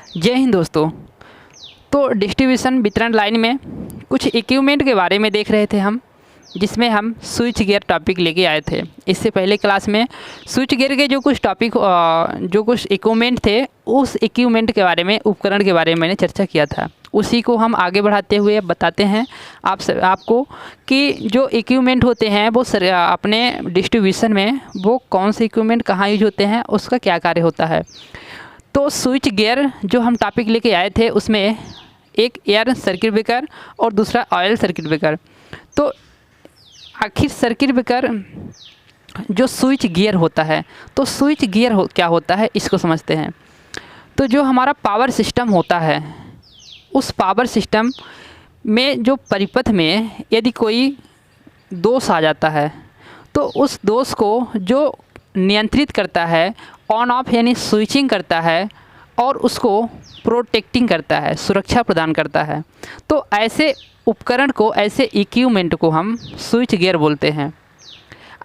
जय हिंद दोस्तों। तो डिस्ट्रीब्यूशन वितरण लाइन में कुछ इक्विपमेंट के बारे में देख रहे थे हम, जिसमें हम स्विच गियर टॉपिक लेके आए थे। इससे पहले क्लास में स्विच गियर के जो कुछ टॉपिक जो कुछ इक्विपमेंट थे, उस इक्विपमेंट के बारे में, उपकरण के बारे में मैंने चर्चा किया था। उसी को हम आगे बढ़ाते हुए बताते हैं आपको कि जो इक्विपमेंट होते हैं वो अपने डिस्ट्रीब्यूशन में वो कौन से इक्विपमेंट कहाँ यूज होते हैं, उसका क्या कार्य होता है। तो स्विच गियर जो हम टॉपिक लेके आए थे उसमें एक एयर सर्किट ब्रेकर और दूसरा ऑयल सर्किट ब्रेकर। तो आखिर सर्किट ब्रेकर जो स्विच गियर होता है, तो स्विच गियर क्या होता है इसको समझते हैं। तो जो हमारा पावर सिस्टम होता है, उस पावर सिस्टम में जो परिपथ में यदि कोई दोष आ जाता है तो उस दोष को जो नियंत्रित करता है, ऑन ऑफ यानी स्विचिंग करता है और उसको प्रोटेक्टिंग करता है, सुरक्षा प्रदान करता है। तो ऐसे उपकरण को, ऐसे इक्विपमेंट को हम स्विच गियर बोलते हैं।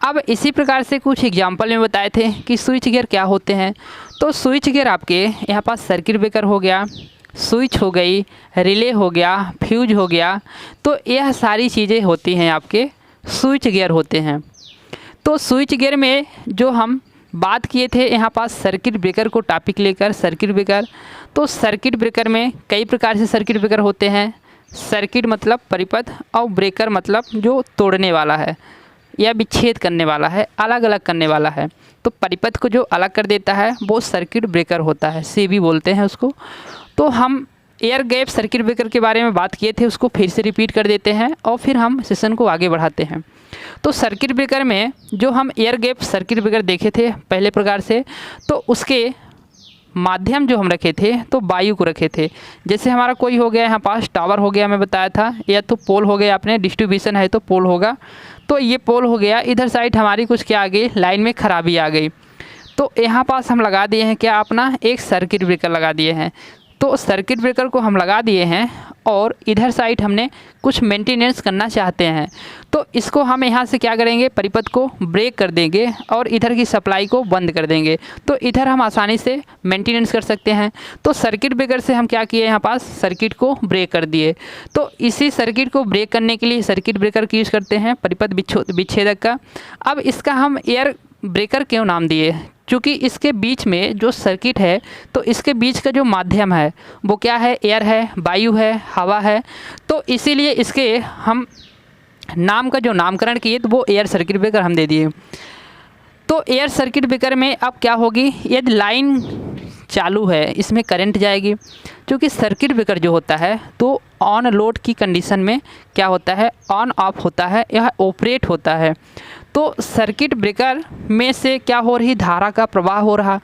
अब इसी प्रकार से कुछ एग्जांपल में बताए थे कि स्विच गियर क्या होते हैं। तो स्विच गियर आपके यहाँ पास सर्किट ब्रेकर हो गया, स्विच हो गई, रिले हो गया, फ्यूज हो गया। तो यह सारी चीज़ें होती हैं आपके स्विच गियर होते हैं। तो स्विच गियर में जो हम बात किए थे यहाँ पास सर्किट ब्रेकर को टॉपिक लेकर, सर्किट ब्रेकर। तो सर्किट ब्रेकर में कई प्रकार से सर्किट ब्रेकर होते हैं। सर्किट मतलब परिपथ और ब्रेकर मतलब जो तोड़ने वाला है या विच्छेद करने वाला है, अलग अलग करने वाला है। तो परिपथ को जो अलग कर देता है वो सर्किट ब्रेकर होता है, सीबी बोलते हैं उसको। तो हम एयर गैप सर्किट ब्रेकर के बारे में बात किए थे, उसको फिर से रिपीट कर देते हैं और फिर हम सेशन को आगे बढ़ाते हैं। तो सर्किट ब्रेकर में जो हम एयर गैप सर्किट ब्रेकर देखे थे पहले प्रकार से, तो उसके माध्यम जो हम रखे थे तो वायु को रखे थे। जैसे हमारा कोई हो गया यहाँ पास टावर हो गया, मैं बताया था, या तो पोल हो गया, अपने डिस्ट्रीब्यूशन है तो पोल होगा। तो ये पोल हो गया, इधर साइड हमारी कुछ क्या आ गई, लाइन में खराबी आ गई। तो यहाँ पास हम लगा दिए हैं क्या, अपना एक सर्किट ब्रेकर लगा दिए हैं। तो सर्किट ब्रेकर को हम लगा दिए हैं और इधर साइड हमने कुछ मेंटेनेंस करना चाहते हैं। तो इसको हम यहाँ से क्या करेंगे, परिपथ को ब्रेक कर देंगे और इधर की सप्लाई को बंद कर देंगे। तो इधर हम आसानी से मेंटेनेंस कर सकते हैं। तो सर्किट ब्रेकर से हम क्या किए, यहाँ पास सर्किट को ब्रेक कर दिए। तो इसी सर्किट को ब्रेक करने के लिए सर्किट ब्रेकर की यूज़ करते हैं, परिपथ विच्छेदक का। अब इसका हम एयर ब्रेकर क्यों नाम दिए, क्योंकि इसके बीच में जो सर्किट है, तो इसके बीच का जो माध्यम है वो क्या है, एयर है, वायु है, हवा है। तो इसीलिए इसके हम नाम का जो नामकरण किए तो वो एयर सर्किट ब्रेकर हम दे दिए। तो एयर सर्किट ब्रेकर में अब क्या होगी, यदि लाइन चालू है इसमें करंट जाएगी, क्योंकि सर्किट ब्रेकर जो होता है तो ऑन लोड की कंडीशन में क्या होता है, ऑन ऑफ होता है, यह ऑपरेट होता है। तो सर्किट ब्रेकर में से क्या हो रही, धारा का प्रवाह हो रहा।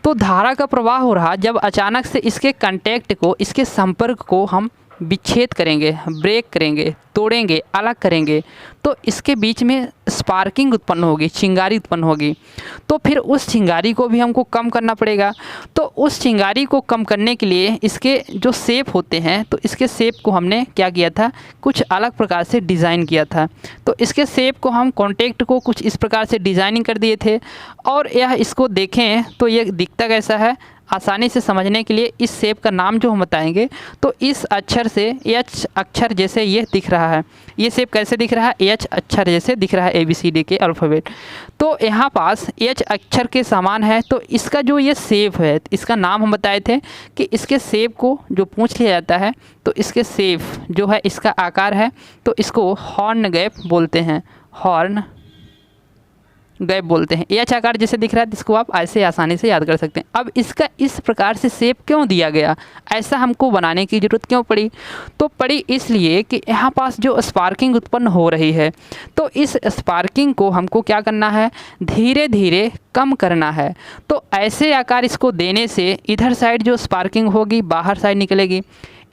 तो धारा का प्रवाह हो रहा जब अचानक से इसके कांटेक्ट को, इसके संपर्क को हम विच्छेद करेंगे, ब्रेक करेंगे, तोड़ेंगे, अलग करेंगे, तो इसके बीच में स्पार्किंग उत्पन्न होगी, चिंगारी उत्पन्न होगी। तो फिर उस चिंगारी को भी हमको कम करना पड़ेगा। तो उस चिंगारी को कम करने के लिए इसके जो शेप होते हैं, तो इसके शेप को हमने क्या किया था, कुछ अलग प्रकार से डिज़ाइन किया था। तो इसके शेप को हम कॉन्टैक्ट को कुछ इस प्रकार से डिज़ाइनिंग कर दिए थे। और यह इसको देखें तो ये दिखता कैसा है, आसानी से समझने के लिए इस शेप का नाम जो हम बताएंगे, तो इस अक्षर से एच अक्षर जैसे ये दिख रहा है। ये शेप कैसे दिख रहा है, एच अक्षर जैसे दिख रहा है, ABCD के अल्फ़ाबेट। तो यहाँ पास एच अक्षर के समान है। तो इसका जो ये शेप है, इसका नाम हम बताए थे कि इसके शेप को जो पूछ लिया जाता है, तो इसके शेप जो है, इसका आकार है, तो इसको हॉर्न गैप बोलते हैं, हॉर्न गैप बोलते हैं। एच आकार जैसे दिख रहा है, जिसको आप ऐसे आसानी से याद कर सकते हैं। अब इसका इस प्रकार से शेप क्यों दिया गया, ऐसा हमको बनाने की ज़रूरत क्यों पड़ी, तो पड़ी इसलिए कि यहाँ पास जो स्पार्किंग उत्पन्न हो रही है, तो इस स्पार्किंग को हमको क्या करना है, धीरे धीरे कम करना है। तो ऐसे आकार इसको देने से इधर साइड जो स्पार्किंग होगी बाहर साइड निकलेगी।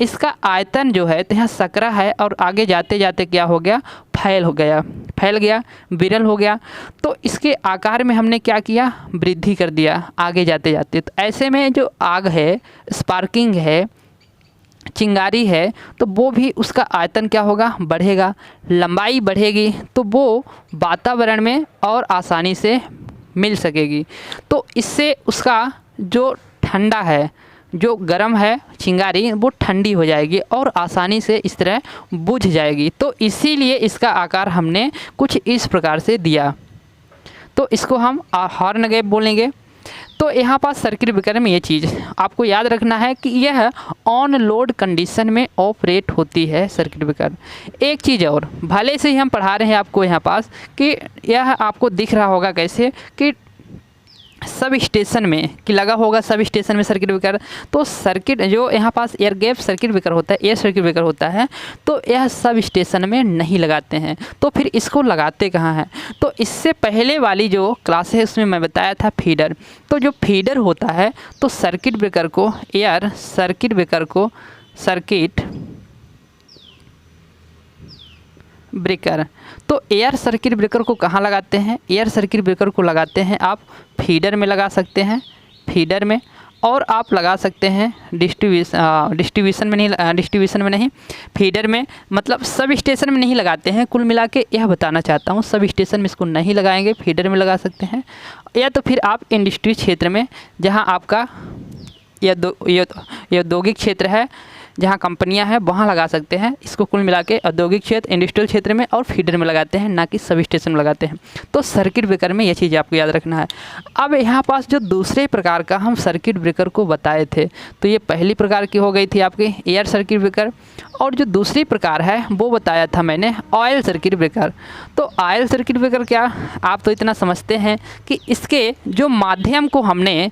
इसका आयतन जो है तो यहाँ सकरा है और आगे जाते जाते क्या हो गया, फैल गया, विरल हो गया। तो इसके आकार में हमने क्या किया, वृद्धि कर दिया आगे जाते जाते। तो ऐसे में जो आग है, स्पार्किंग है, चिंगारी है, तो वो भी उसका आयतन क्या होगा, बढ़ेगा, लंबाई बढ़ेगी, तो वो वातावरण में और आसानी से मिल सकेगी। तो इससे उसका जो ठंडा है जो गर्म है चिंगारी वो ठंडी हो जाएगी और आसानी से इस तरह बुझ जाएगी। तो इसीलिए इसका आकार हमने कुछ इस प्रकार से दिया। तो इसको हम हॉर्न गैप बोलेंगे। तो यहाँ पास सर्किट ब्रेकर में ये चीज़ आपको याद रखना है कि यह ऑन लोड कंडीशन में ऑपरेट होती है सर्किट ब्रेकर। एक चीज़ और, भले से ही हम पढ़ा रहे हैं आपको यहाँ पास कि यह आपको दिख रहा होगा कैसे कि सब स्टेशन में कि लगा होगा सब स्टेशन में सर्किट ब्रेकर। तो सर्किट जो यहाँ पास एयर गैप सर्किट ब्रेकर होता है, एयर सर्किट ब्रेकर होता है, तो यह सब स्टेशन में नहीं लगाते हैं। तो फिर इसको लगाते कहाँ हैं? तो इससे पहले वाली जो क्लास है उसमें मैं बताया था फीडर। तो जो फीडर होता है तो सर्किट ब्रेकर को एयर सर्किट ब्रेकर को सर्किट ब्रेकर, तो एयर सर्किट ब्रेकर को कहाँ लगाते हैं? एयर सर्किट ब्रेकर को लगाते हैं आप फीडर में लगा सकते हैं, फीडर में, और आप लगा सकते हैं डिस्ट्रीब्यूशन में नहीं, फीडर में, मतलब सब स्टेशन में नहीं लगाते हैं। कुल मिला के यह बताना चाहता हूँ, सब स्टेशन में इसको नहीं लगाएंगे, फीडर में लगा सकते हैं। या तो फिर आप इंडस्ट्री क्षेत्र में, जहाँ आपका यह औद्योगिक क्षेत्र है, जहाँ कंपनियां हैं वहाँ लगा सकते हैं। इसको कुल मिला के औद्योगिक क्षेत्र, इंडस्ट्रियल क्षेत्र में और फीडर में लगाते हैं, ना कि सब स्टेशन में लगाते हैं। तो सर्किट ब्रेकर में ये चीज़ आपको याद रखना है। अब यहाँ पास जो दूसरे प्रकार का हम सर्किट ब्रेकर को बताए थे, तो ये पहली प्रकार की हो गई थी आपकी एयर सर्किट ब्रेकर, और जो दूसरी प्रकार है वो बताया था मैंने ऑयल सर्किट ब्रेकर। तो ऑयल सर्किट ब्रेकर क्या, आप तो इतना समझते हैं कि इसके जो माध्यम को हमने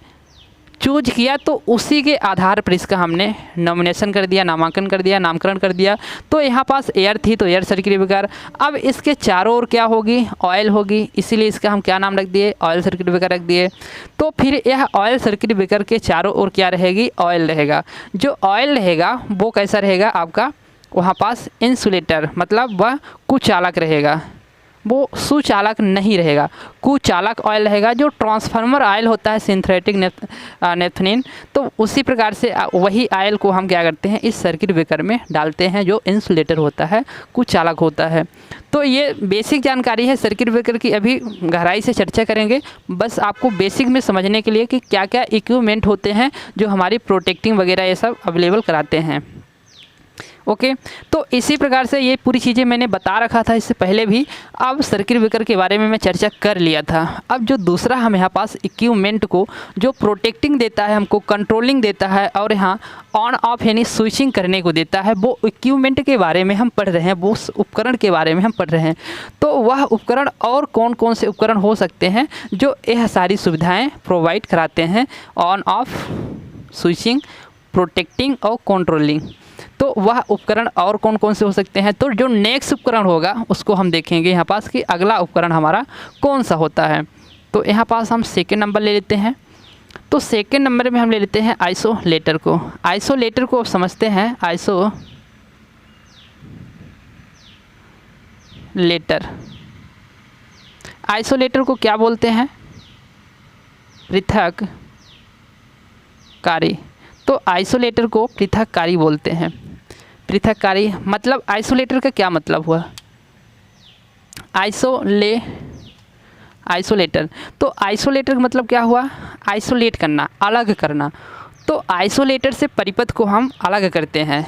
चूज किया तो उसी के आधार पर इसका हमने नॉमिनेशन कर दिया, नामांकन कर दिया, नामकरण कर दिया। तो यहाँ पास एयर थी तो एयर सर्किट ब्रेकर। अब इसके चारों ओर क्या होगी? ऑयल होगी, इसीलिए इसका हम क्या नाम रख दिए? ऑयल सर्किट ब्रेकर रख दिए। तो फिर यह ऑयल सर्किट ब्रेकर के चारों ओर क्या रहेगी? ऑयल रहेगा। जो ऑयल रहेगा वो कैसा रहेगा आपका? वहाँ पास इंसुलेटर, मतलब वह कुचालक रहेगा, वो सुचालक नहीं रहेगा, कुचालक ऑयल रहेगा। जो ट्रांसफार्मर ऑयल होता है सिंथेटिक नेफ्थलीन, तो उसी प्रकार से वही ऑयल को हम क्या करते हैं? इस सर्किट ब्रेकर में डालते हैं, जो इंसुलेटर होता है, कुचालक होता है। तो ये बेसिक जानकारी है सर्किट ब्रेकर की, अभी गहराई से चर्चा करेंगे। बस आपको बेसिक में समझने के लिए कि क्या क्या इक्विपमेंट होते हैं जो हमारी प्रोटेक्टिंग वगैरह ये सब अवेलेबल कराते हैं। ओके, तो इसी प्रकार से ये पूरी चीज़ें मैंने बता रखा था इससे पहले भी। अब सर्किट ब्रेकर के बारे में मैं चर्चा कर लिया था। अब जो दूसरा हम यहाँ पास इक्विपमेंट को जो प्रोटेक्टिंग देता है, हमको कंट्रोलिंग देता है और यहाँ ऑन ऑफ यानी स्विचिंग करने को देता है, वो इक्विपमेंट के बारे में हम पढ़ रहे हैं, वो उपकरण के बारे में हम पढ़ रहे हैं। तो वह उपकरण और कौन कौन से उपकरण हो सकते हैं जो यह सारी सुविधाएँ प्रोवाइड कराते हैं? ऑन ऑफ स्विचिंग, प्रोटेक्टिंग और कंट्रोलिंग। तो वह उपकरण और कौन कौन से हो सकते हैं? तो जो नेक्स्ट उपकरण होगा उसको हम देखेंगे यहाँ पास कि अगला उपकरण हमारा कौन सा होता है। तो यहाँ पास हम सेकेंड नंबर ले लेते हैं। तो सेकेंड नंबर में हम ले लेते हैं आइसोलेटर को। आइसोलेटर को समझते हैं, आइसोलेटर को क्या बोलते हैं? पृथककारी। तो आइसोलेटर को पृथककारी बोलते हैं। पृथककारी मतलब आइसोलेटर का क्या मतलब हुआ? आइसोलेटर, तो आइसोलेटर का मतलब क्या हुआ? आइसोलेट करना, अलग करना। तो आइसोलेटर से परिपथ को हम अलग करते हैं।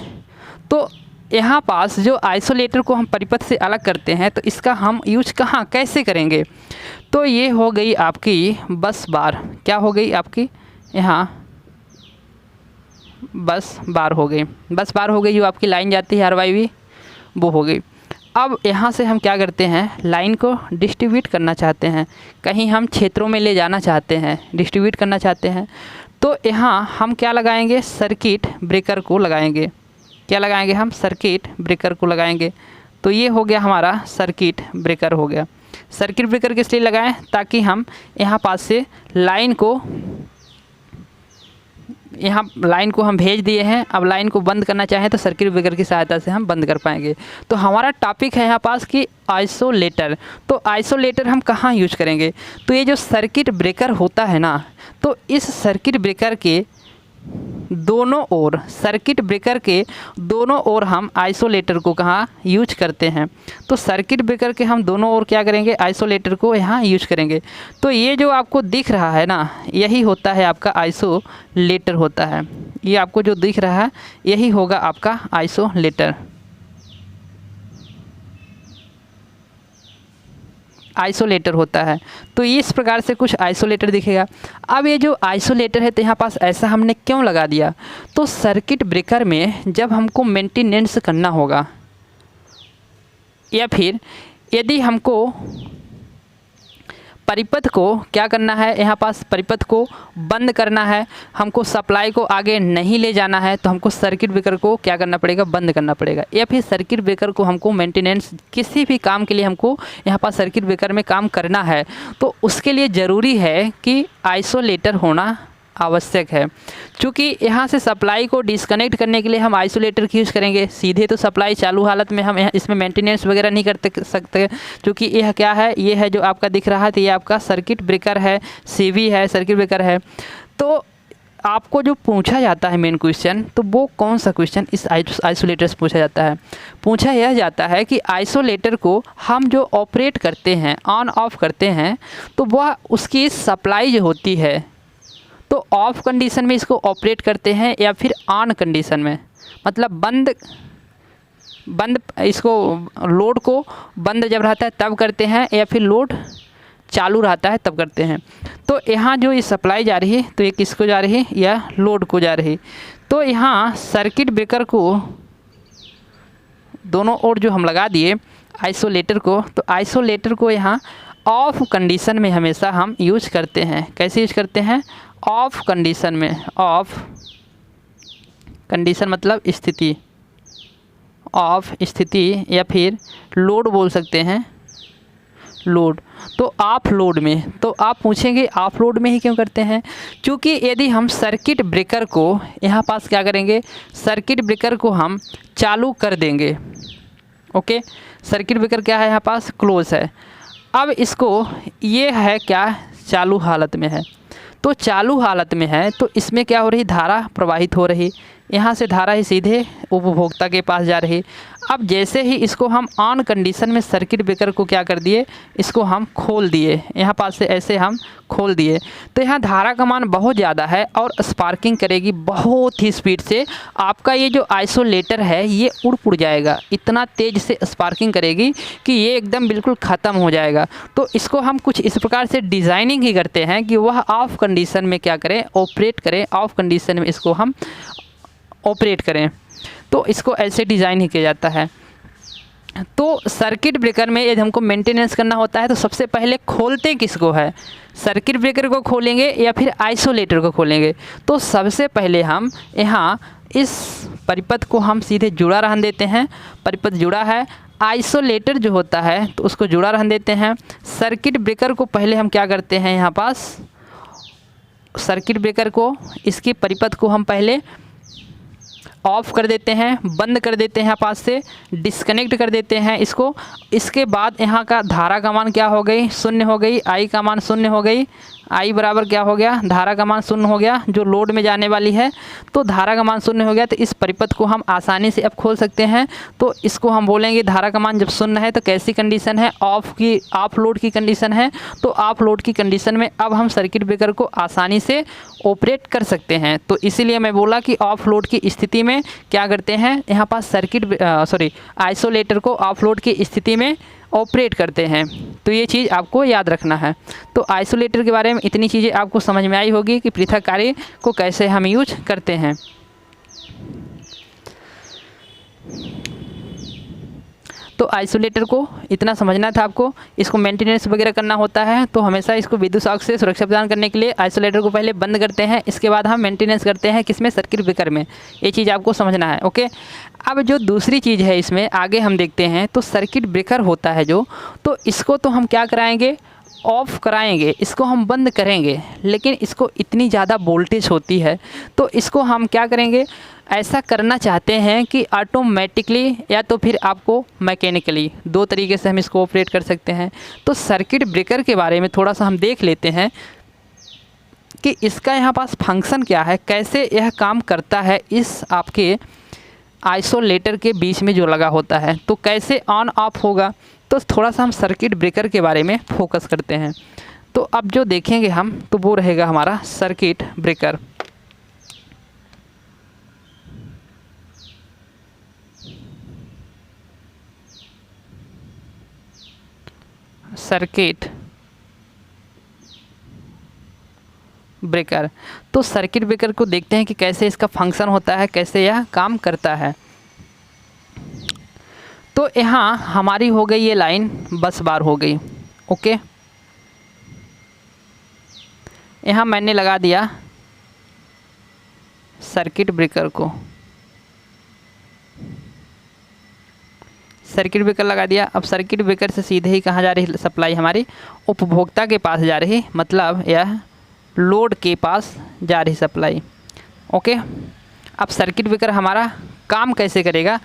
तो यहाँ पास जो आइसोलेटर को हम परिपथ से अलग करते हैं, तो इसका हम यूज कहाँ कैसे करेंगे? तो ये हो गई आपकी बस बार। क्या हो गई आपकी? यहाँ बस बार हो गई, बस बार हो गई, जो आपकी लाइन जाती है RYV, वो हो गई। अब यहाँ से हम क्या करते हैं? लाइन को डिस्ट्रीब्यूट करना चाहते हैं, कहीं हम क्षेत्रों में ले जाना चाहते हैं, डिस्ट्रीब्यूट करना चाहते हैं। तो यहाँ हम क्या लगाएंगे? सर्किट ब्रेकर को लगाएंगे। क्या लगाएंगे हम? सर्किट ब्रेकर को लगाएंगे। तो ये हो गया हमारा सर्किट ब्रेकर हो गया। सर्किट ब्रेकर किस लिए लगाएं? ताकि हम यहाँ पास से लाइन को हम भेज दिए हैं। अब लाइन को बंद करना चाहें तो सर्किट ब्रेकर की सहायता से हम बंद कर पाएंगे। तो हमारा टॉपिक है यहाँ पास कि आइसोलेटर। तो आइसोलेटर हम कहाँ यूज करेंगे? तो ये जो सर्किट ब्रेकर होता है ना, तो इस सर्किट ब्रेकर के दोनों ओर, सर्किट ब्रेकर के दोनों ओर हम आइसोलेटर को कहाँ यूज करते हैं। तो सर्किट ब्रेकर के हम दोनों ओर क्या करेंगे, आइसोलेटर को यहाँ यूज करेंगे। तो ये जो आपको दिख रहा है ना, यही होता है आपका आइसोलेटर होता है। ये आपको जो दिख रहा है यही होगा आपका आइसोलेटर। आइसोलेटर होता है। तो इस प्रकार से कुछ आइसोलेटर दिखेगा। अब ये जो आइसोलेटर है तो यहाँ पास ऐसा हमने क्यों लगा दिया, तो सर्किट ब्रेकर में जब हमको मेंटेनेंस करना होगा या फिर यदि हमको परिपथ को क्या करना है, यहाँ पास परिपथ को बंद करना है, हमको सप्लाई को आगे नहीं ले जाना है, तो हमको सर्किट ब्रेकर को क्या करना पड़ेगा, बंद करना पड़ेगा। या फिर सर्किट ब्रेकर को हमको मेंटेनेंस किसी भी काम के लिए हमको यहाँ पास सर्किट ब्रेकर में काम करना है, तो उसके लिए ज़रूरी है कि आइसोलेटर होना आवश्यक है। क्योंकि यहाँ से सप्लाई को डिस्कनेक्ट करने के लिए हम आइसोलेटर की यूज़ करेंगे। सीधे तो सप्लाई चालू हालत में हम इसमें मेंटेनेंस वगैरह नहीं कर सकते, क्योंकि यह क्या है, ये है जो आपका दिख रहा है, तो ये आपका सर्किट ब्रेकर है, सीवी है, सर्किट ब्रेकर है। तो आपको जो पूछा जाता है मेन क्वेश्चन, तो वो कौन सा क्वेश्चन इस आइसोलेटर से पूछा जाता है, पूछा यह जाता है कि आइसोलेटर को हम जो ऑपरेट करते हैं, ऑन ऑफ करते हैं, तो वह उसकी सप्लाई जो होती है तो ऑफ कंडीशन में इसको ऑपरेट करते हैं या फिर ऑन कंडीशन में, मतलब बंद इसको लोड को बंद जब रहता है तब करते हैं, या फिर लोड चालू रहता है तब करते हैं। तो यहाँ जो ये सप्लाई जा रही है तो ये किसको जा रही है, या लोड को जा रही है। तो यहाँ सर्किट ब्रेकर को दोनों ओर जो हम लगा दिए आइसोलेटर को, तो आइसोलेटर को यहाँ ऑफ कंडीशन में हमेशा हम यूज करते हैं। कैसे यूज करते हैं, ऑफ कंडीशन में। ऑफ कंडीशन मतलब स्थिति, ऑफ स्थिति, या फिर लोड बोल सकते हैं, लोड। तो ऑफ लोड में, तो आप पूछेंगे ऑफ लोड में ही क्यों करते हैं, क्योंकि यदि हम सर्किट ब्रेकर को यहाँ पास क्या करेंगे, सर्किट ब्रेकर को हम चालू कर देंगे। ओके, सर्किट ब्रेकर क्या है, यहाँ पास क्लोज है। अब इसको, ये है क्या, चालू हालत में है। तो चालू हालत में है तो इसमें क्या हो रही, धारा प्रवाहित हो रही, यहाँ से धारा ही सीधे उपभोक्ता के पास जा रही। अब जैसे ही इसको हम ऑन कंडीशन में सर्किट ब्रेकर को क्या कर दिए, इसको हम खोल दिए, यहाँ पास से ऐसे हम खोल दिए, तो यहाँ धारा का मान बहुत ज़्यादा है और स्पार्किंग करेगी बहुत ही स्पीड से। आपका ये जो आइसोलेटर है ये उड़ जाएगा, इतना तेज़ से स्पार्किंग करेगी कि ये एकदम बिल्कुल ख़त्म हो जाएगा। तो इसको हम कुछ इस प्रकार से डिज़ाइनिंग ही करते हैं कि वह ऑफ कंडीशन में क्या करें, ऑपरेट करें, ऑफ कंडीशन में इसको हम ऑपरेट करें। तो इसको ऐसे डिज़ाइन ही किया जाता है। तो सर्किट ब्रेकर में यदि हमको मेंटेनेंस करना होता है तो सबसे पहले खोलते किसको है, सर्किट ब्रेकर को खोलेंगे या फिर आइसोलेटर को खोलेंगे। तो सबसे पहले हम यहाँ इस परिपथ को हम सीधे जुड़ा रहने देते हैं, परिपथ जुड़ा है। आइसोलेटर जो होता है तो उसको जुड़ा रहने देते हैं। सर्किट ब्रेकर को पहले हम क्या करते हैं, यहाँ पास सर्किट ब्रेकर को, इसकी परिपथ को हम पहले ऑफ कर देते हैं, बंद कर देते हैं, पास से डिस्कनेक्ट कर देते हैं इसको। इसके बाद यहाँ का धारा का मान क्या हो गई, शून्य हो गई, आई का मान शून्य हो गई। आई बराबर क्या हो गया, धारा का मान शून्य हो गया, जो लोड में जाने वाली है, तो धारा का मान शून्य हो गया। तो इस परिपथ को हम आसानी से अब खोल सकते हैं। तो इसको हम बोलेंगे धारा का मान जब शून्य है तो कैसी कंडीशन है, ऑफ लोड की कंडीशन है। तो ऑफ लोड की कंडीशन में अब हम सर्किट ब्रेकर को आसानी से ऑपरेट कर सकते हैं। तो इसीलिए मैं बोला कि ऑफ लोड की स्थिति में क्या करते हैं, यहाँ पास आइसोलेटर को ऑफ लोड की स्थिति में ऑपरेट करते हैं। तो ये चीज़ आपको याद रखना है। तो आइसोलेटर के बारे में इतनी चीज़ें आपको समझ में आई होगी कि पृथक कार्य को कैसे हम यूज करते हैं। तो आइसोलेटर को इतना समझना था आपको। इसको मेंटेनेंस वगैरह करना होता है तो हमेशा इसको विद्युत शॉक से सुरक्षा प्रदान करने के लिए आइसोलेटर को पहले बंद करते हैं, इसके बाद हम मेंटेनेंस करते हैं किसमें, सर्किट ब्रेकर में। ये चीज़ आपको समझना है। ओके, अब जो दूसरी चीज़ है इसमें आगे हम देखते हैं। तो सर्किट ब्रेकर होता है जो, तो इसको तो हम क्या कराएंगे, ऑफ़ कराएंगे, इसको हम बंद करेंगे, लेकिन इसको इतनी ज़्यादा वोल्टेज होती है तो इसको हम क्या करेंगे, ऐसा करना चाहते हैं कि ऑटोमेटिकली या तो फिर आपको मैकेनिकली, दो तरीके से हम इसको ऑपरेट कर सकते हैं। तो सर्किट ब्रेकर के बारे में थोड़ा सा हम देख लेते हैं कि इसका यहाँ पास फंक्शन क्या है, कैसे यह काम करता है इस आपके आइसोलेटर के बीच में जो लगा होता है, तो कैसे ऑन ऑफ होगा। तो थोड़ा सा हम सर्किट ब्रेकर के बारे में फोकस करते हैं। तो अब जो देखेंगे हम तो वो रहेगा हमारा सर्किट ब्रेकर। सर्किट ब्रेकर, तो सर्किट ब्रेकर को देखते हैं कि कैसे इसका फंक्शन होता है, कैसे यह काम करता है। तो यहाँ हमारी हो गई ये लाइन बस बार हो गई। ओके, यहाँ मैंने लगा दिया सर्किट ब्रेकर को, सर्किट ब्रेकर लगा दिया। अब सर्किट ब्रेकर से सीधे ही कहाँ जा रही सप्लाई, हमारी उपभोक्ता के पास जा रही, मतलब यह लोड के पास जा रही सप्लाई। ओके, अब सर्किट ब्रेकर हमारा काम कैसे करेगा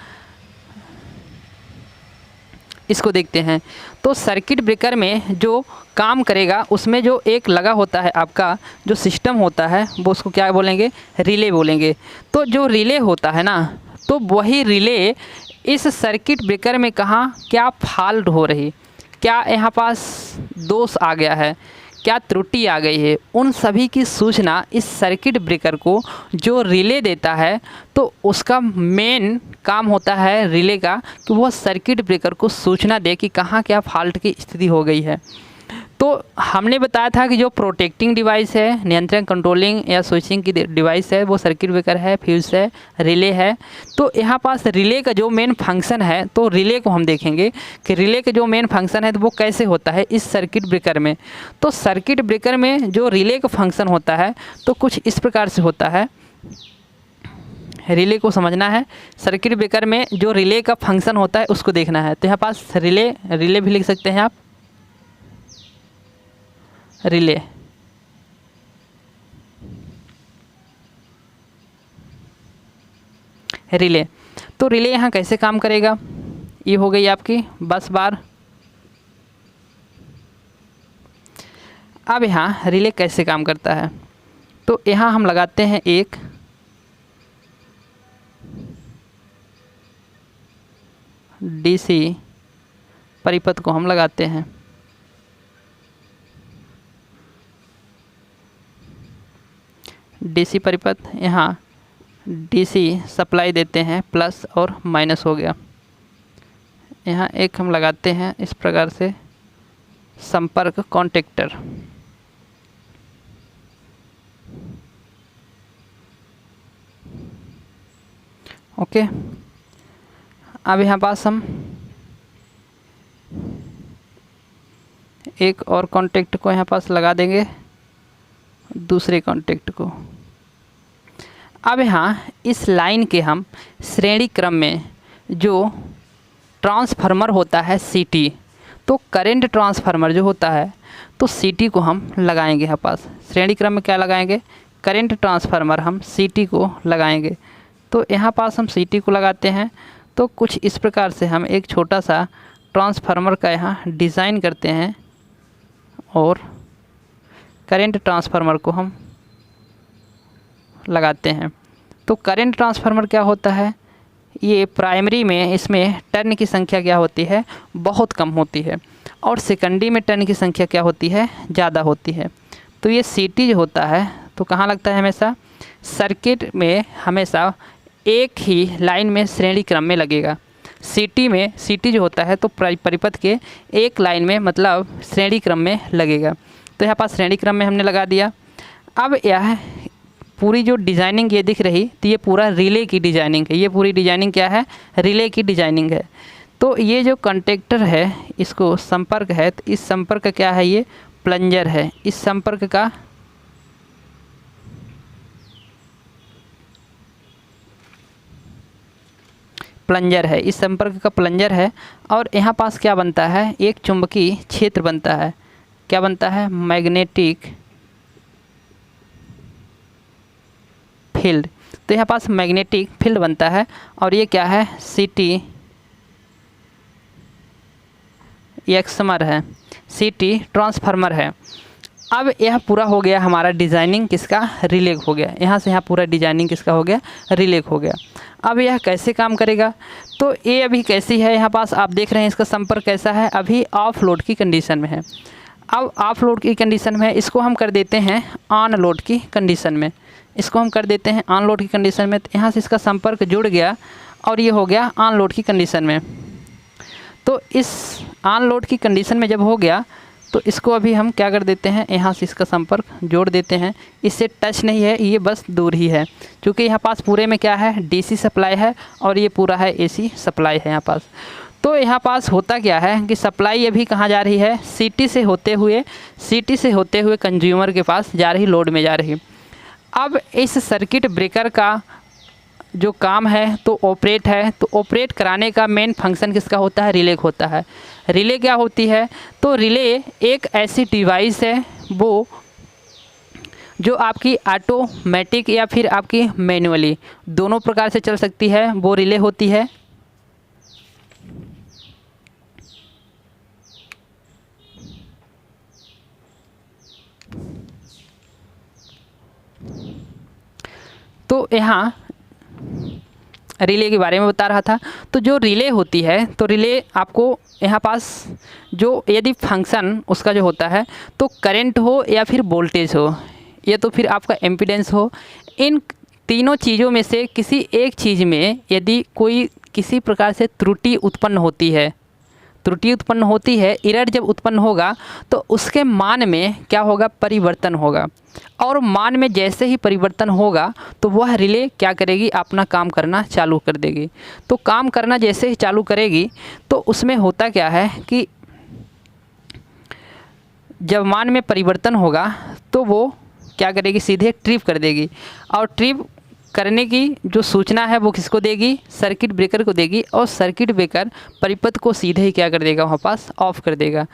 इसको देखते हैं। तो सर्किट ब्रेकर में जो काम करेगा उसमें जो एक लगा होता है आपका जो सिस्टम होता है वो उसको क्या बोलेंगे, रिले बोलेंगे। तो जो रिले होता है ना, तो वही रिले इस सर्किट ब्रेकर में कहाँ क्या फॉल्ट हो रही, क्या यहाँ पास दोष आ गया है, क्या त्रुटि आ गई है, उन सभी की सूचना इस सर्किट ब्रेकर को जो रिले देता है। तो उसका मेन काम होता है रिले का कि वह सर्किट ब्रेकर को सूचना दे कि कहाँ क्या फॉल्ट की स्थिति हो गई है। तो हमने बताया था कि जो प्रोटेक्टिंग डिवाइस है, नियंत्रण कंट्रोलिंग या स्विचिंग की डिवाइस है, वो सर्किट ब्रेकर है, फ्यूज है, रिले है। तो यहाँ पास रिले का जो मेन फंक्शन है, तो रिले को हम देखेंगे कि रिले का जो मेन फंक्शन है तो वो कैसे होता है इस सर्किट ब्रेकर में। तो सर्किट ब्रेकर में जो रिले का फंक्शन होता है तो कुछ इस प्रकार से होता है, रिले को समझना है। सर्किट ब्रेकर में जो रिले का फंक्शन होता है उसको देखना है। तो यहाँ पास रिले भी लिख सकते हैं आप, रिले। रिले, तो रिले यहाँ कैसे काम करेगा, ये हो गई आपकी बस बार। अब यहाँ रिले कैसे काम करता है, तो यहाँ हम लगाते हैं एक डीसी परिपथ को हम लगाते हैं। डीसी परिपथ, यहाँ डीसी सप्लाई देते हैं, प्लस और माइनस हो गया। यहाँ एक हम लगाते हैं इस प्रकार से संपर्क कॉन्टेक्टर। ओके, अब यहाँ पास हम एक और कॉन्टेक्ट को यहाँ पास लगा देंगे, दूसरे कॉन्टेक्ट को। अब यहाँ इस लाइन के हम श्रेणी क्रम में जो ट्रांसफार्मर होता है सीटी, तो करंट ट्रांसफार्मर जो होता है तो सीटी को हम लगाएंगे। यहाँ पास श्रेणी क्रम में क्या लगाएंगे, करंट ट्रांसफार्मर हम सीटी को लगाएंगे। तो यहाँ पास हम सीटी को लगाते हैं। तो कुछ इस प्रकार से हम एक छोटा सा ट्रांसफार्मर का यहाँ डिज़ाइन करते हैं और करंट ट्रांसफार्मर को हम लगाते हैं। तो करंट ट्रांसफार्मर क्या होता है, ये प्राइमरी में इसमें टर्न की संख्या क्या होती है, बहुत कम होती है, और सेकेंडरी में टर्न की संख्या क्या होती है, ज़्यादा होती है। तो ये सीटी जो होता है तो कहाँ लगता है, हमेशा सर्किट में हमेशा एक ही लाइन में श्रेणी क्रम में लगेगा। सीटी में, सीटी जो होता है तो परिपथ के एक लाइन में मतलब श्रेणी क्रम में लगेगा। तो यहाँ पास श्रेणी क्रम में हमने लगा दिया। अब यह पूरी जो डिज़ाइनिंग ये दिख रही, तो ये पूरा रिले की डिज़ाइनिंग है। ये पूरी डिज़ाइनिंग क्या है, रिले की डिज़ाइनिंग है। तो ये जो कंडक्टर है इसको संपर्क है, तो इस संपर्क का क्या है, ये प्लंजर है। इस संपर्क का प्लंजर है, इस संपर्क का प्लंजर है। और यहाँ पास क्या बनता है, एक चुंबकीय क्षेत्र बनता है। क्या बनता है, मैग्नेटिक फील्ड। तो यहाँ पास मैग्नेटिक फील्ड बनता है। और ये क्या है, सीटी एक्समर है, सीटी ट्रांसफार्मर है। अब यह पूरा हो गया हमारा डिज़ाइनिंग किसका, रिले हो गया। यहाँ से यहाँ पूरा डिजाइनिंग किसका हो गया, रिले हो गया। अब यह कैसे काम करेगा, तो ये अभी कैसी है, यहाँ पास आप देख रहे हैं इसका संपर्क कैसा है, अभी ऑफ लोड की कंडीशन में है। अब ऑफ लोड की कंडीशन में है, इसको हम कर देते हैं ऑन लोड की कंडीशन में, इसको हम कर देते हैं ऑन लोड की कंडीशन में। तो यहाँ से इसका संपर्क जुड़ गया और ये हो गया ऑन लोड की कंडीशन में। तो इस ऑन लोड की कंडीशन में जब हो गया तो इसको अभी हम क्या कर देते हैं, यहाँ से इसका संपर्क जोड़ देते हैं। इससे टच नहीं है, ये बस दूर ही है, क्योंकि यहाँ पास पूरे में क्या है, डीसी सप्लाई है और ये पूरा है एसी सप्लाई है यहाँ पास। तो यहाँ पास होता क्या है कि सप्लाई अभी कहाँ जा रही है, सिटी से होते हुए कंज्यूमर के पास जा रही, लोड में जा रही। अब इस सर्किट ब्रेकर का जो काम है तो ऑपरेट है, तो ऑपरेट कराने का मेन फंक्शन किसका होता है, रिले होता है। रिले क्या होती है, तो रिले एक ऐसी डिवाइस है वो जो आपकी ऑटोमेटिक या फिर आपकी मैनुअली दोनों प्रकार से चल सकती है, वो रिले होती है। तो यहाँ रिले के बारे में बता रहा था। तो जो रिले होती है, तो रिले आपको यहाँ पास जो यदि फंक्शन उसका जो होता है, तो करंट हो या फिर वोल्टेज हो या तो फिर आपका एम्पीडेंस हो, इन तीनों चीज़ों में से किसी एक चीज़ में यदि कोई किसी प्रकार से त्रुटि उत्पन्न होती है, एरर जब उत्पन्न होगा तो उसके मान में क्या होगा, परिवर्तन होगा। और मान में जैसे ही परिवर्तन होगा तो वह रिले क्या करेगी, अपना काम करना चालू कर देगी। तो काम करना जैसे ही चालू करेगी तो उसमें होता क्या है कि जब मान में परिवर्तन होगा तो वो क्या करेगी, सीधे ट्रिप कर देगी। और ट्रिप करने की जो सूचना है वो किसको देगी, सर्किट ब्रेकर को देगी। और सर्किट ब्रेकर परिपथ को सीधे ही क्या कर देगा, वहाँ पास ऑफ कर देगा।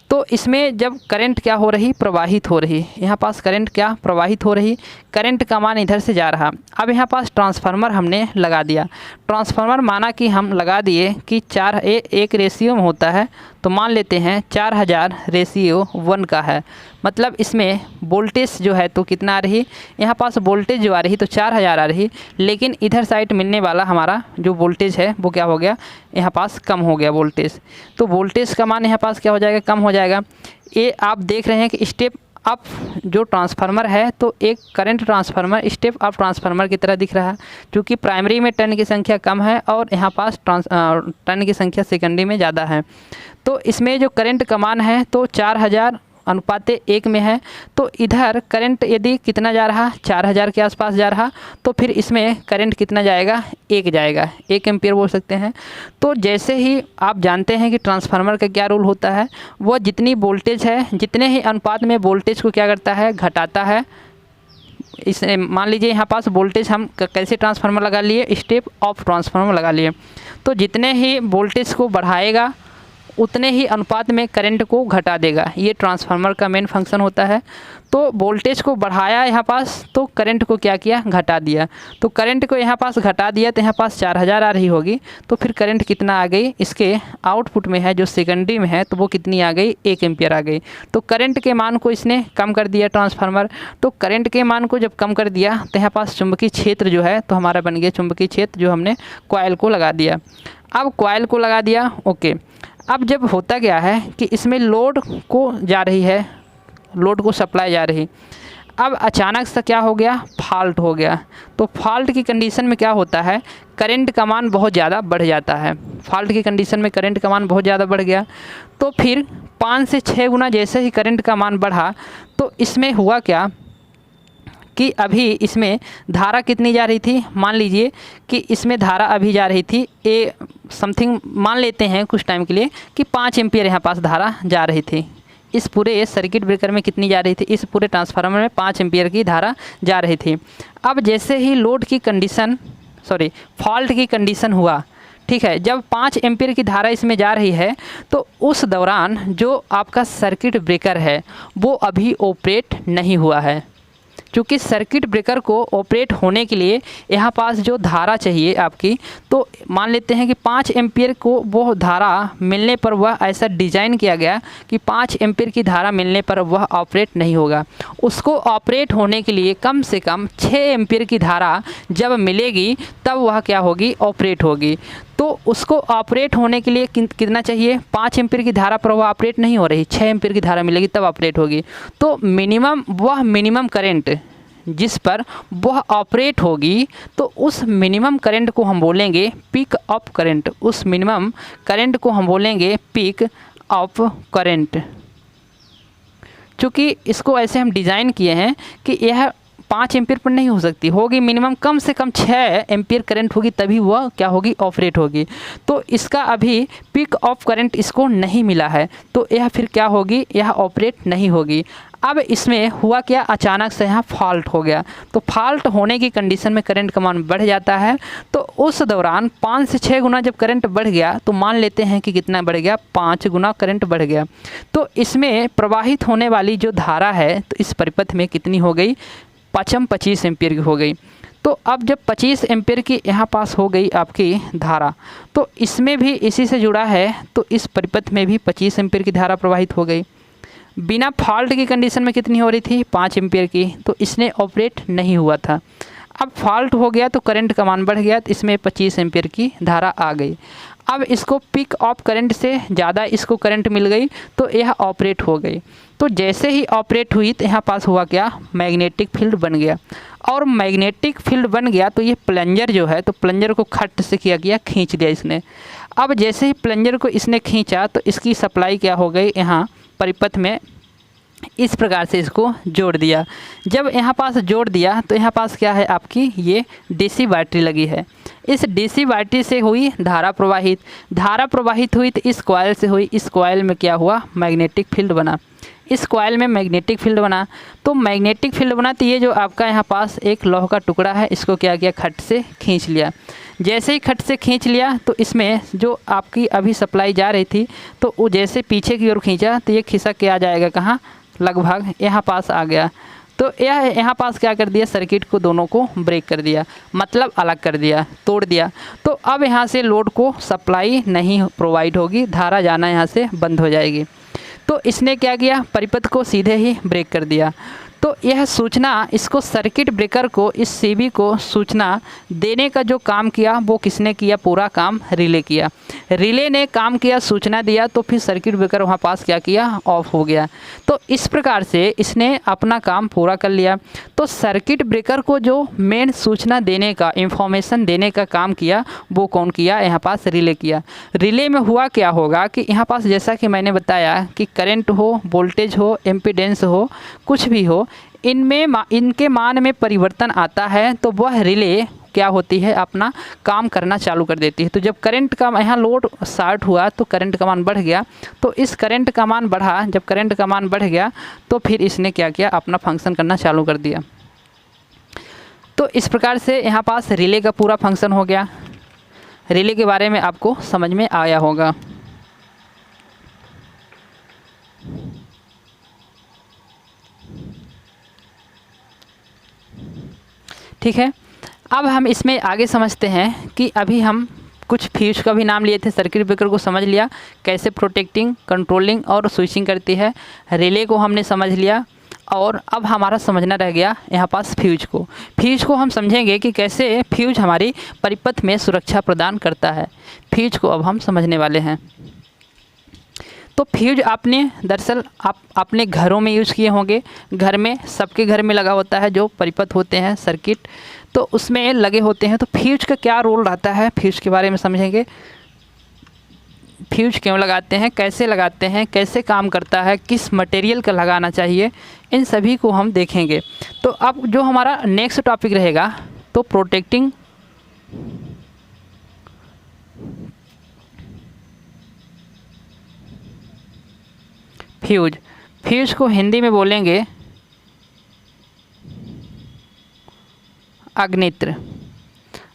तो इसमें जब करंट क्या हो रही, प्रवाहित हो रही, यहाँ पास करंट क्या प्रवाहित हो रही, करंट का मान इधर से जा रहा। अब यहाँ पास ट्रांसफार्मर हमने लगा दिया। ट्रांसफार्मर माना कि हम लगा दिए कि 4:1 रेशियो में होता है, तो मान लेते हैं 4000:1 का है। मतलब इसमें वोल्टेज जो है तो कितना आ रही, यहाँ पास वोल्टेज जो आ रही तो 4000 आ रही, लेकिन इधर साइड मिलने वाला हमारा जो वोल्टेज है वो क्या हो गया, यहाँ पास कम हो गया वोल्टेज। तो वोल्टेज का मान यहाँ पास क्या हो जाएगा, कम हो जाएगा। ये आप देख रहे हैं कि स्टेप अप जो ट्रांसफार्मर है तो एक current transformer step up transformer की तरह दिख रहा है, क्योंकि प्राइमरी में टर्न की संख्या कम है और यहाँ पास टर्न की संख्या सेकेंडरी में ज़्यादा है। तो इसमें जो करंट का मान है तो 4000:1 में है। तो इधर करंट यदि कितना जा रहा, 4000 के आसपास जा रहा, तो फिर इसमें करंट कितना जाएगा, 1 जाएगा, 1 एम्पियर बोल सकते हैं। तो जैसे ही आप जानते हैं कि ट्रांसफार्मर का क्या रूल होता है, वह जितनी वोल्टेज है जितने ही अनुपात में वोल्टेज को क्या करता है, घटाता है। इस मान लीजिए यहाँ पास वोल्टेज हम कैसे ट्रांसफार्मर लगा लिए, स्टेप ऑफ ट्रांसफार्मर लगा लिए, तो जितने ही वोल्टेज को बढ़ाएगा उतने ही अनुपात में करंट को घटा देगा। ये ट्रांसफार्मर का मेन फंक्शन होता है। तो वोल्टेज को बढ़ाया यहाँ पास तो करंट को क्या किया, घटा दिया। तो करंट को यहाँ पास घटा दिया तो यहाँ पास 4000 आ रही होगी, तो फिर करंट कितना आ गई, इसके आउटपुट में है जो सेकेंडरी में है तो वो कितनी आ गई, 1 एम्पियर आ गई। तो करंट के मान को इसने कम कर दिया ट्रांसफार्मर। तो करंट के मान को जब कम कर दिया तो यहाँ पास चुंबकीय क्षेत्र जो है तो हमारा बन गया चुंबकीय क्षेत्र, जो हमने कॉइल को लगा दिया। अब कॉइल को लगा दिया, ओके। अब जब होता क्या है कि इसमें लोड को जा रही है, लोड को सप्लाई जा रही, अब अचानक से क्या हो गया, फॉल्ट हो गया। तो फॉल्ट की कंडीशन में क्या होता है, करंट का मान बहुत ज़्यादा बढ़ जाता है। फॉल्ट की कंडीशन में करंट का मान बहुत ज़्यादा बढ़ गया, तो फिर 5 से 6 गुना जैसे ही करंट का मान बढ़ा तो इसमें हुआ क्या कि अभी इसमें धारा कितनी जा रही थी, मान लीजिए कि इसमें धारा अभी जा रही थी समथिंग, मान लेते हैं कुछ टाइम के लिए कि 5 एम्पियर यहाँ पास धारा जा रही थी। इस पूरे सर्किट ब्रेकर में कितनी जा रही थी, इस पूरे ट्रांसफार्मर में 5 एम्पियर की धारा जा रही थी। अब जैसे ही लोड की कंडीशन फॉल्ट की कंडीशन हुआ, ठीक है, जब 5 एम्पियर की धारा इसमें जा रही है तो उस दौरान जो आपका सर्किट ब्रेकर है वो अभी ऑपरेट नहीं हुआ है। क्योंकि सर्किट ब्रेकर को ऑपरेट होने के लिए यहाँ पास जो धारा चाहिए आपकी, तो मान लेते हैं कि 5 एम्पियर को वो धारा मिलने पर वह ऐसा डिज़ाइन किया गया कि 5 एम्पियर की धारा मिलने पर वह ऑपरेट नहीं होगा। उसको ऑपरेट होने के लिए कम से कम 6 एम्पियर की धारा जब मिलेगी तब वह क्या होगी, ऑपरेट होगी। तो उसको ऑपरेट होने के लिए कितना चाहिए, 5 एम्पियर की धारा पर वह ऑपरेट नहीं हो रही, 6 एम्पियर की धारा मिलेगी तब ऑपरेट होगी। तो मिनिमम करंट जिस पर वह ऑपरेट होगी, तो उस मिनिमम करंट को हम बोलेंगे पीक ऑफ करंट। उस मिनिमम करंट को हम बोलेंगे पीक ऑफ करंट। चूँकि इसको ऐसे हम डिज़ाइन किए हैं कि यह 5 एम्पियर पर नहीं हो सकती, होगी मिनिमम कम से कम 6 एम्पियर करंट होगी तभी वह क्या होगी, ऑपरेट होगी। तो इसका अभी पीक ऑफ करंट इसको नहीं मिला है, तो यह फिर क्या होगी, यह ऑपरेट नहीं होगी। अब इसमें हुआ क्या, अचानक से यहाँ फॉल्ट हो गया। तो फॉल्ट होने की कंडीशन में करंट का मान बढ़ जाता है। तो उस दौरान 5 से 6 गुना जब करंट बढ़ गया, तो मान लेते हैं कि कितना बढ़ गया, 5 गुना करंट बढ़ गया। तो इसमें प्रवाहित होने वाली जो धारा है, तो इस परिपथ में कितनी हो गई, 25 एम्पियर की हो गई। तो अब जब 25 एम्पियर की यहाँ पास हो गई आपकी धारा, तो इसमें भी इसी से जुड़ा है, तो इस परिपथ में भी 25 एम्पियर की धारा प्रवाहित हो गई। बिना फॉल्ट की कंडीशन में कितनी हो रही थी, 5 एम्पियर की, तो इसने ऑपरेट नहीं हुआ था। अब फॉल्ट हो गया तो करंट का मान बढ़ गया, तो इसमें 25 एम्पियर की धारा आ गई। अब इसको पिक ऑफ करंट से ज़्यादा इसको करंट मिल गई, तो यह ऑपरेट हो गई। तो जैसे ही ऑपरेट हुई तो यहाँ पास हुआ क्या, मैग्नेटिक फील्ड बन गया। और मैग्नेटिक फील्ड बन गया तो ये प्लंजर जो है, तो प्लंजर को खट से किया गया, खींच दिया इसने। अब जैसे ही प्लंजर को इसने खींचा तो इसकी सप्लाई क्या हो गई, यहाँ परिपथ में इस प्रकार से इसको जोड़ दिया। जब यहाँ पास जोड़ दिया तो यहाँ पास क्या है आपकी, ये डीसी बैटरी लगी है। इस डीसी बैटरी से हुई धारा प्रवाहित हुई तो इस कॉइल से हुई, इस कॉइल में क्या हुआ, मैग्नेटिक फील्ड बना। इस कॉइल में मैग्नेटिक फील्ड बना, तो मैग्नेटिक फील्ड बना तो ये जो आपका यहाँ पास एक लोह का टुकड़ा है, इसको क्या किया, खट से खींच लिया। जैसे ही खट से खींच लिया तो इसमें जो आपकी अभी सप्लाई जा रही थी, तो वो जैसे पीछे की ओर खींचा तो ये खिसक के आ जाएगा कहाँ, लगभग यहाँ पास आ गया। तो यह यहाँ पास क्या कर दिया, सर्किट को दोनों को ब्रेक कर दिया, मतलब अलग कर दिया, तोड़ दिया। तो अब यहाँ से लोड को सप्लाई नहीं प्रोवाइड होगी, धारा जाना यहाँ से बंद हो जाएगी। तो इसने क्या किया, परिपथ को सीधे ही ब्रेक कर दिया। तो यह सूचना, इसको सर्किट ब्रेकर को, इस सीबी को सूचना देने का जो काम किया वो किसने किया, पूरा काम रिले किया। रिले ने काम किया, सूचना दिया, तो फिर सर्किट ब्रेकर वहाँ पास क्या किया, ऑफ हो गया। तो इस प्रकार से इसने अपना काम पूरा कर लिया। तो सर्किट ब्रेकर को जो मेन सूचना देने का, इंफॉर्मेशन देने का काम किया वो कौन किया, यहाँ पास रिले किया। रिले में हुआ क्या होगा कि यहाँ पास जैसा कि मैंने बताया कि करंट हो, वोल्टेज हो, एम्पीडेंस हो, कुछ भी हो, इनके मान में परिवर्तन आता है तो वह रिले क्या होती है, अपना काम करना चालू कर देती है। तो जब करंट का यहाँ लोड शॉर्ट हुआ तो करंट का मान बढ़ गया, तो इस करंट का मान बढ़ा, जब करंट का मान बढ़ गया तो फिर इसने क्या किया, अपना फंक्शन करना चालू कर दिया। तो इस प्रकार से यहाँ पास रिले का पूरा फंक्शन हो गया। रिले के बारे में आपको समझ में आया होगा। ठीक है, अब हम इसमें आगे समझते हैं कि अभी हम कुछ फ्यूज का भी नाम लिए थे। सर्किट ब्रेकर को समझ लिया, कैसे प्रोटेक्टिंग, कंट्रोलिंग और स्विचिंग करती है। रिले को हमने समझ लिया, और अब हमारा समझना रह गया यहाँ पास फ्यूज को। फ्यूज को हम समझेंगे कि कैसे फ्यूज हमारी परिपथ में सुरक्षा प्रदान करता है। फ्यूज को अब हम समझने वाले हैं। तो फ्यूज आपने दरअसल आप अपने घरों में यूज़ किए होंगे, घर में, सबके घर में लगा होता है, जो परिपथ होते हैं सर्किट, तो उसमें लगे होते हैं। तो फ्यूज का क्या रोल रहता है, फ्यूज के बारे में समझेंगे। फ्यूज क्यों लगाते हैं, कैसे लगाते हैं, कैसे काम करता है, किस मटेरियल का लगाना चाहिए, इन सभी को हम देखेंगे। तो अब जो हमारा नेक्स्ट टॉपिक रहेगा, तो प्रोटेक्टिंग फ्यूज। फ्यूज को हिंदी में बोलेंगे अग्नित्र।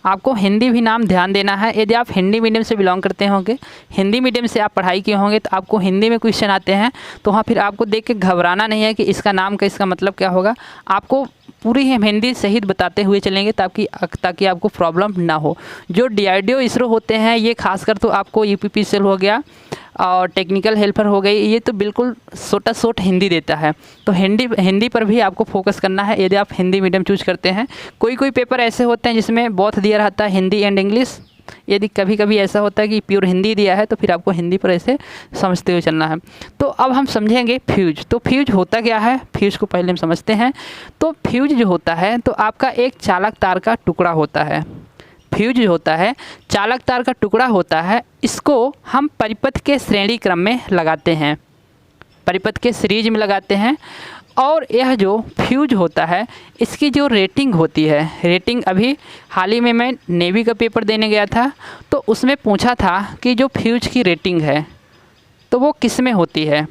आपको हिंदी भी नाम ध्यान देना है। यदि आप हिंदी मीडियम से बिलोंग करते होंगे, हिंदी मीडियम से आप पढ़ाई किए होंगे, तो आपको हिंदी में क्वेश्चन आते हैं तो वहाँ फिर आपको देख के घबराना नहीं है कि इसका नाम का, इसका मतलब क्या होगा। आपको पूरी हम हिंदी सहित बताते हुए चलेंगे ताकि आपको प्रॉब्लम ना हो। जो DRDO इसरो होते हैं ये खासकर तो आपको UPPCL हो गया और टेक्निकल हेल्पर हो गई, ये तो बिल्कुल शॉर्ट हिंदी देता है। तो हिंदी पर भी आपको फोकस करना है यदि आप हिंदी मीडियम चूज करते हैं। कोई पेपर ऐसे होते हैं जिसमें बोथ दिया रहता है, हिंदी एंड इंग्लिश। यदि कभी कभी ऐसा होता है कि प्योर हिंदी दिया है तो फिर आपको हिंदी पर ऐसे समझते हुए चलना है। तो अब हम समझेंगे फ्यूज। तो फ्यूज होता क्या है, फ्यूज को पहले हम समझते हैं। तो फ्यूज जो होता है तो आपका एक चालक तार का टुकड़ा होता है। फ्यूज जो होता है चालक तार का टुकड़ा होता है, इसको हम परिपथ के श्रेणी क्रम में लगाते हैं, परिपथ के सीरीज में लगाते हैं। और यह जो फ्यूज होता है इसकी जो रेटिंग होती है, रेटिंग अभी हाल ही में मैं नेवी का पेपर देने गया था तो उसमें पूछा था कि जो फ्यूज की रेटिंग है तो वो किस में होती है।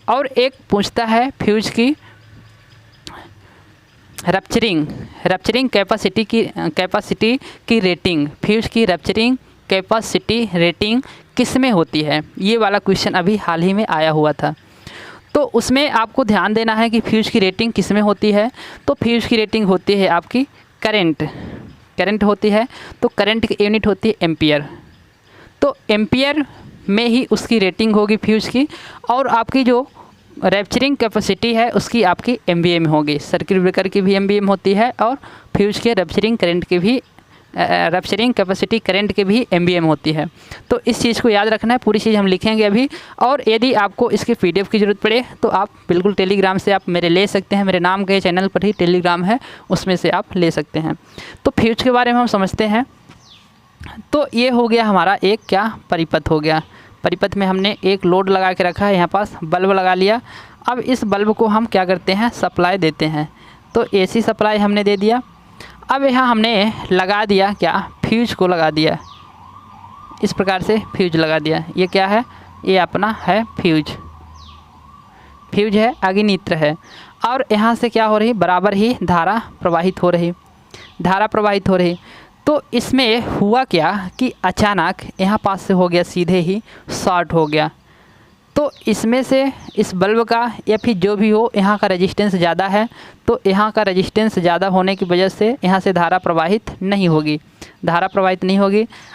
और एक पूछता है फ्यूज की रप्चरिंग कैपेसिटी की रेटिंग, फ्यूज की रप्चरिंग कैपेसिटी रेटिंग किस में होती है। ये वाला क्वेश्चन अभी हाल ही में आया हुआ था। तो उसमें आपको ध्यान देना है कि फ्यूज की रेटिंग किस में होती है। तो फ्यूज की रेटिंग होती है आपकी करंट होती है। तो करंट की यूनिट होती है एम्पियर। तो एम्पियर में ही उसकी रेटिंग होगी फ्यूज की। और आपकी जो रैप्चरिंग कैपेसिटी है उसकी आपकी MVA में होगी। सर्किट ब्रेकर की भी MVA में होती है और फ्यूज के रैप्चरिंग करंट की भी रैप्चरिंग कैपेसिटी करंट के भी MVA में होती है। तो इस चीज़ को याद रखना है, पूरी चीज़ हम लिखेंगे अभी। और यदि आपको इसके PDF की ज़रूरत पड़े तो आप बिल्कुल टेलीग्राम से आप मेरे ले सकते हैं, मेरे नाम के चैनल पर ही टेलीग्राम है, उसमें से आप ले सकते हैं। तो फ्यूज के बारे में हम समझते हैं। तो ये हो गया हमारा एक क्या परिपथ हो गया। परिपथ में हमने एक लोड लगा के रखा है, यहाँ पास बल्ब लगा लिया। अब इस बल्ब को हम क्या करते हैं, सप्लाई देते हैं। तो AC सप्लाई हमने दे दिया। अब यहाँ हमने लगा दिया क्या, फ्यूज को लगा दिया, इस प्रकार से फ्यूज लगा दिया। ये क्या है, ये अपना है फ्यूज है, अग्नित्र है। और यहाँ से क्या हो रही, बराबर ही धारा प्रवाहित हो रही। तो इसमें हुआ क्या कि अचानक यहाँ पास से हो गया सीधे ही शॉर्ट हो गया। तो इसमें से इस बल्ब का या फिर जो भी हो यहाँ का रेजिस्टेंस ज़्यादा है, तो यहाँ का रेजिस्टेंस ज़्यादा होने की वजह से यहाँ से धारा प्रवाहित नहीं होगी।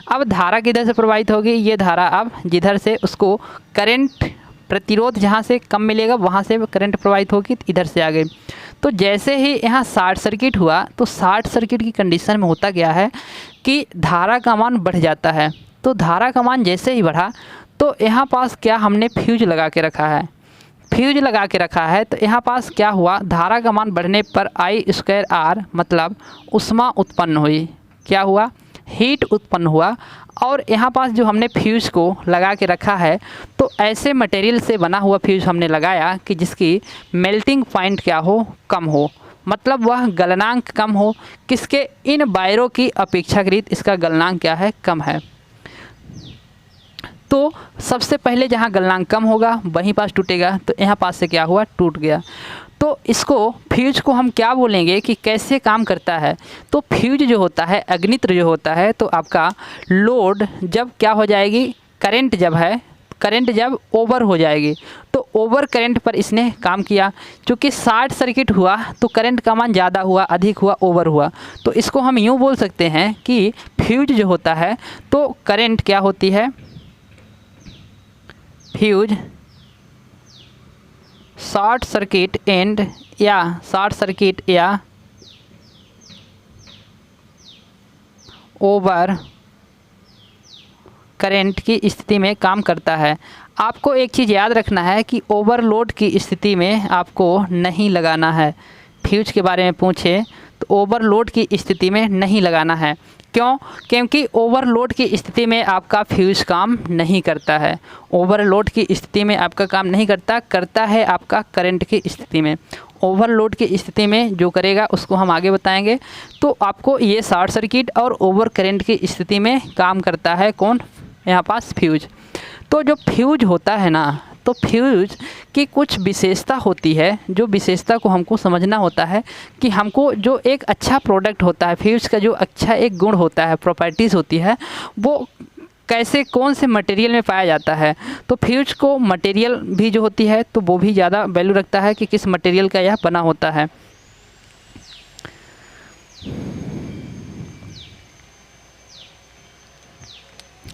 अब धारा किधर से प्रवाहित होगी, ये धारा अब जिधर से उसको करंट प्रतिरोध जहाँ से कम मिलेगा वहाँ से करंट प्रवाहित होगी, इधर से आ गई। तो जैसे ही यहाँ शॉर्ट सर्किट हुआ तो शॉर्ट सर्किट की कंडीशन में होता क्या है कि धारा का मान बढ़ जाता है। तो धारा का मान जैसे ही बढ़ा तो यहाँ पास क्या हमने फ्यूज लगा के रखा है। तो यहाँ पास क्या हुआ, धारा का मान बढ़ने पर I²R मतलब उष्मा उत्पन्न हुई। क्या हुआ, हीट उत्पन्न हुआ। और यहाँ पास जो हमने फ्यूज को लगा के रखा है तो ऐसे मटेरियल से बना हुआ फ्यूज हमने लगाया कि जिसकी मेल्टिंग पॉइंट क्या हो, कम हो, मतलब वह गलनांक कम हो। किसके, इन वायरों की अपेक्षाकृत इसका गलनांक क्या है, कम है। तो सबसे पहले जहाँ गलनांक कम होगा वहीं पास टूटेगा। तो यहाँ पास से क्या हुआ, टूट गया। तो इसको फ्यूज को हम क्या बोलेंगे कि कैसे काम करता है। तो फ्यूज जो होता है, अग्नित्र जो होता है, तो आपका लोड जब क्या हो जाएगी, करंट जब ओवर हो जाएगी तो ओवर करंट पर इसने काम किया। क्योंकि शॉर्ट सर्किट हुआ तो करंट का मान ज़्यादा हुआ, अधिक हुआ, ओवर हुआ। तो इसको हम यूँ बोल सकते हैं कि फ्यूज जो होता है तो करंट क्या होती है, फ्यूज शॉर्ट सर्किट या ओवर करंट की स्थिति में काम करता है। आपको एक चीज़ याद रखना है कि ओवरलोड की स्थिति में आपको नहीं लगाना है। फ्यूज के बारे में पूछे तो ओवरलोड की स्थिति में नहीं लगाना है। क्यों, क्योंकि ओवरलोड की स्थिति में आपका फ्यूज काम नहीं करता है। ओवरलोड की स्थिति में आपका काम नहीं करता है आपका करंट की स्थिति में। ओवरलोड की स्थिति में जो करेगा उसको हम आगे बताएंगे। तो आपको ये शॉर्ट सर्किट और ओवर करंट की स्थिति में काम करता है कौन, यहाँ पास फ्यूज। तो जो फ्यूज होता है ना, तो फ्यूज की कुछ विशेषता होती है, जो विशेषता को हमको समझना होता है कि हमको जो एक अच्छा प्रोडक्ट होता है, फ्यूज का जो अच्छा एक गुण होता है, प्रॉपर्टीज़ होती है, वो कैसे कौन से मटेरियल में पाया जाता है। तो फ्यूज को मटेरियल भी जो होती है तो वो भी ज़्यादा वैल्यू रखता है कि किस मटेरियल का यह बना होता है।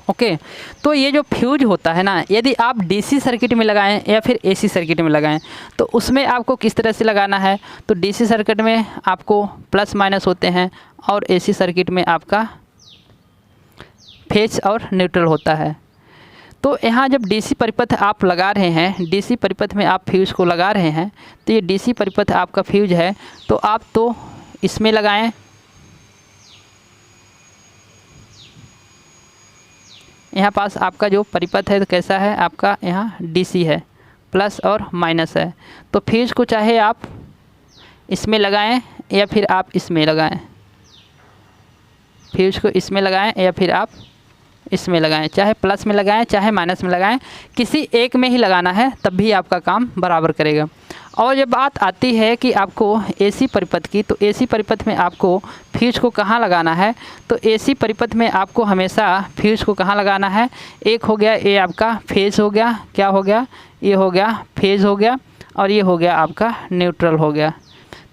ओके तो ये जो फ्यूज होता है ना, यदि आप डीसी सर्किट में लगाएं या फिर एसी सर्किट में लगाएं तो उसमें आपको किस तरह से लगाना है। तो डीसी सर्किट में आपको प्लस माइनस होते हैं और एसी सर्किट में आपका फेज और न्यूट्रल होता है। तो यहाँ जब डीसी परिपथ आप लगा रहे हैं, डीसी परिपथ में आप फ्यूज को लगा रहे हैं, तो ये डीसी परिपथ आपका फ्यूज है, तो आप तो इसमें लगाएं, यहाँ पास आपका जो परिपथ है तो कैसा है, आपका यहाँ डीसी है, प्लस और माइनस है। तो फ्यूज को चाहे आप इसमें लगाएं या फिर आप इसमें लगाएं, फ्यूज को इसमें लगाएं या फिर आप इसमें लगाएं, चाहे प्लस में लगाएं चाहे माइनस में लगाएं, किसी एक में ही लगाना है, तब भी आपका काम बराबर करेगा। और जब बात आती है कि आपको एसी परिपथ की, तो एसी परिपथ में आपको फ्यूज को कहाँ लगाना है। तो एसी परिपथ में आपको हमेशा फ्यूज को कहाँ लगाना है, एक हो गया ये आपका फेज हो गया, क्या हो गया, ये हो गया फेज हो गया, और ये हो गया आपका न्यूट्रल हो गया।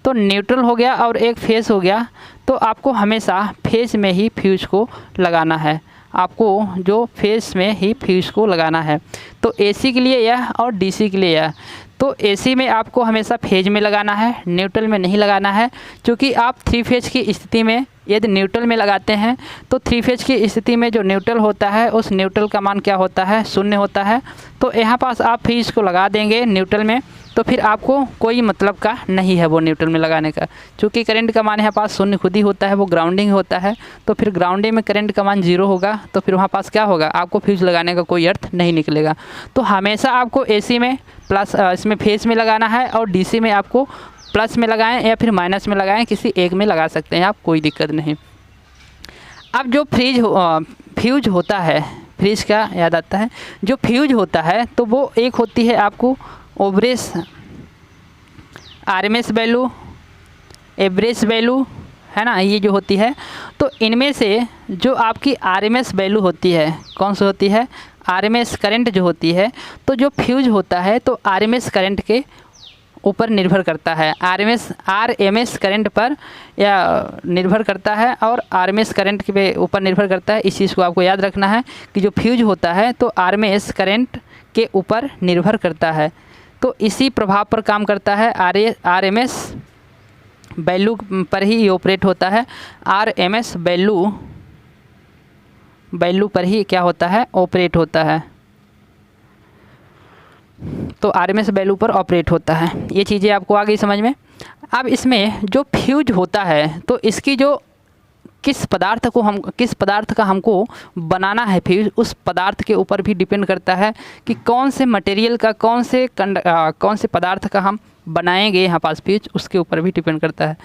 तो न्यूट्रल हो गया और एक फेज हो गया, तो आपको हमेशा फेज में ही फ्यूज को लगाना है, आपको जो फेज में ही फ्यूज को लगाना है। तो एसी के लिए यह और डीसी के लिए यह। तो एसी में आपको हमेशा फेज में लगाना है, न्यूट्रल में नहीं लगाना है, क्योंकि आप थ्री फेज की स्थिति में यदि न्यूट्रल में लगाते हैं तो थ्री फेज की स्थिति में जो न्यूट्रल होता है उस न्यूट्रल का मान क्या होता है, शून्य होता है। तो यहाँ पास आप फ्यूज को लगा देंगे न्यूट्रल में, तो फिर आपको कोई मतलब का नहीं है वो न्यूट्रल में लगाने का, क्योंकि करंट का मान यहाँ पास शून्य खुद ही होता है, वो ग्राउंडिंग होता है। तो फिर ग्राउंडिंग में करंट का मान 0 होगा, तो फिर वहाँ पास क्या होगा, आपको फ्यूज लगाने का कोई अर्थ नहीं निकलेगा। तो हमेशा आपको एसी में प्लस इसमें फेज में लगाना है, और डीसी में आपको प्लस में लगाएं या फिर माइनस में लगाएं, किसी एक में लगा सकते हैं आप, कोई दिक्कत नहीं। अब जो फ्यूज होता है, फ्यूज का याद आता है, जो फ्यूज होता है तो वो एक होती है आपको ओवरेज आरएमएस वैल्यू, एवरेज वैल्यू, है ना, ये जो होती है। तो इनमें से जो आपकी आरएमएस वैल्यू होती है, कौन सी होती है, आरएमएस करंट जो होती है, तो जो फ्यूज होता है तो आरएमएस करंट के ऊपर निर्भर करता है, आरएमएस करंट पर या निर्भर करता है, और आरएमएस करंट के ऊपर निर्भर करता है। इस चीज़ को आपको याद रखना है कि जो फ्यूज होता है तो आरएमएस करंट के ऊपर निर्भर करता है, तो इसी प्रभाव पर काम करता है, आरएमएस वैल्यू पर ही ये ऑपरेट होता है, आरएमएस वैल्यू पर ही क्या होता है, ऑपरेट होता है। तो आरएमएस वैल्यू पर ऑपरेट होता है। ये चीज़ें आपको आ गई समझ में। अब इसमें जो फ्यूज होता है तो इसकी जो किस पदार्थ का हमको बनाना है फ्यूज, उस पदार्थ के ऊपर भी डिपेंड करता है कि कौन से मटेरियल का, कौन से पदार्थ का हम बनाएंगे यहाँ पास फ्यूज, उसके ऊपर भी डिपेंड करता है।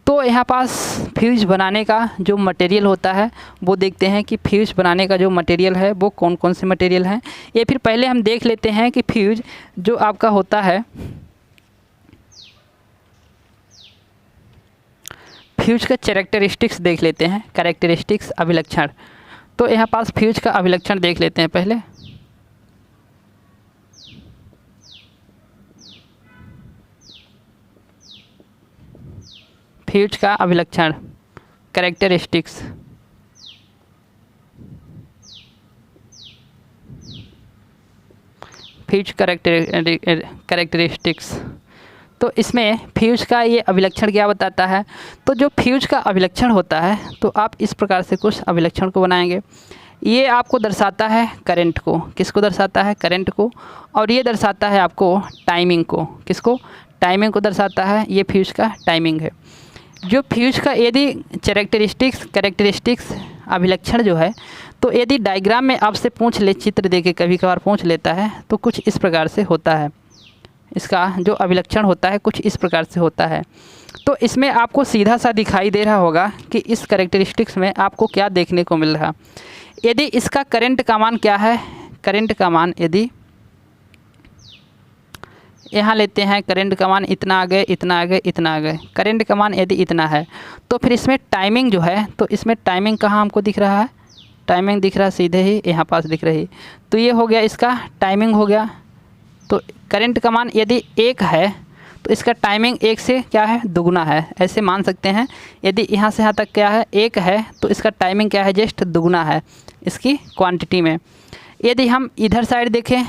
तो यहाँ पास फ्यूज बनाने का जो मटेरियल होता है वो देखते हैं कि फ्यूज बनाने का जो मटेरियल है वो कौन कौन से मटेरियल हैं। ये फिर पहले हम देख लेते हैं कि फ्यूज जो आपका होता है, फ्यूज का कैरेक्टरिस्टिक्स देख लेते हैं, कैरेक्टरिस्टिक्स अभिलक्षण। तो यहाँ पास फ्यूज का अभिलक्षण देख लेते हैं पहले। फ्यूज का अभिलक्षण कैरेक्टरिस्टिक्स, फ्यूज कैरेक्टरिस्टिक्स। तो इसमें फ्यूज का ये अभिलक्षण क्या बताता है। तो जो फ्यूज का अभिलक्षण होता है तो आप इस प्रकार से कुछ अभिलक्षण को बनाएंगे। ये आपको दर्शाता है करंट को, किसको दर्शाता है, करंट को, और ये दर्शाता है आपको टाइमिंग को, किसको, टाइमिंग को दर्शाता है। ये फ्यूज का टाइमिंग है। जो फ्यूज का यदि कैरेक्टरिस्टिक्स अभिलक्षण जो है, तो यदि डायग्राम में आपसे पूछ ले, चित्र देके कभी कभार पूछ लेता है, तो कुछ इस प्रकार से होता है। इसका जो अभिलक्षण होता है कुछ इस प्रकार से होता है। तो इसमें आपको सीधा सा दिखाई दे रहा होगा कि इस कैरेक्टरिस्टिक्स में आपको क्या देखने को मिल रहा। यदि इसका करंट का मान क्या है, करंट का मान यदि यहाँ लेते हैं, करंट का मान इतना आ गए, इतना आ गए, इतना आ गए, करंट का मान यदि इतना है, तो फिर इसमें टाइमिंग जो है, तो इसमें टाइमिंग कहाँ हमको दिख रहा है, टाइमिंग दिख रहा है सीधे ही यहाँ पास दिख रही। तो ये हो गया इसका टाइमिंग हो गया। तो करंट का मान यदि 1 है तो इसका टाइमिंग 1 से क्या है, दुगुना है, ऐसे मान सकते हैं। यदि यहाँ से यहाँ तक क्या है 1 है तो इसका टाइमिंग क्या है, जस्ट दुगुना है इसकी क्वांटिटी में। यदि हम इधर साइड देखें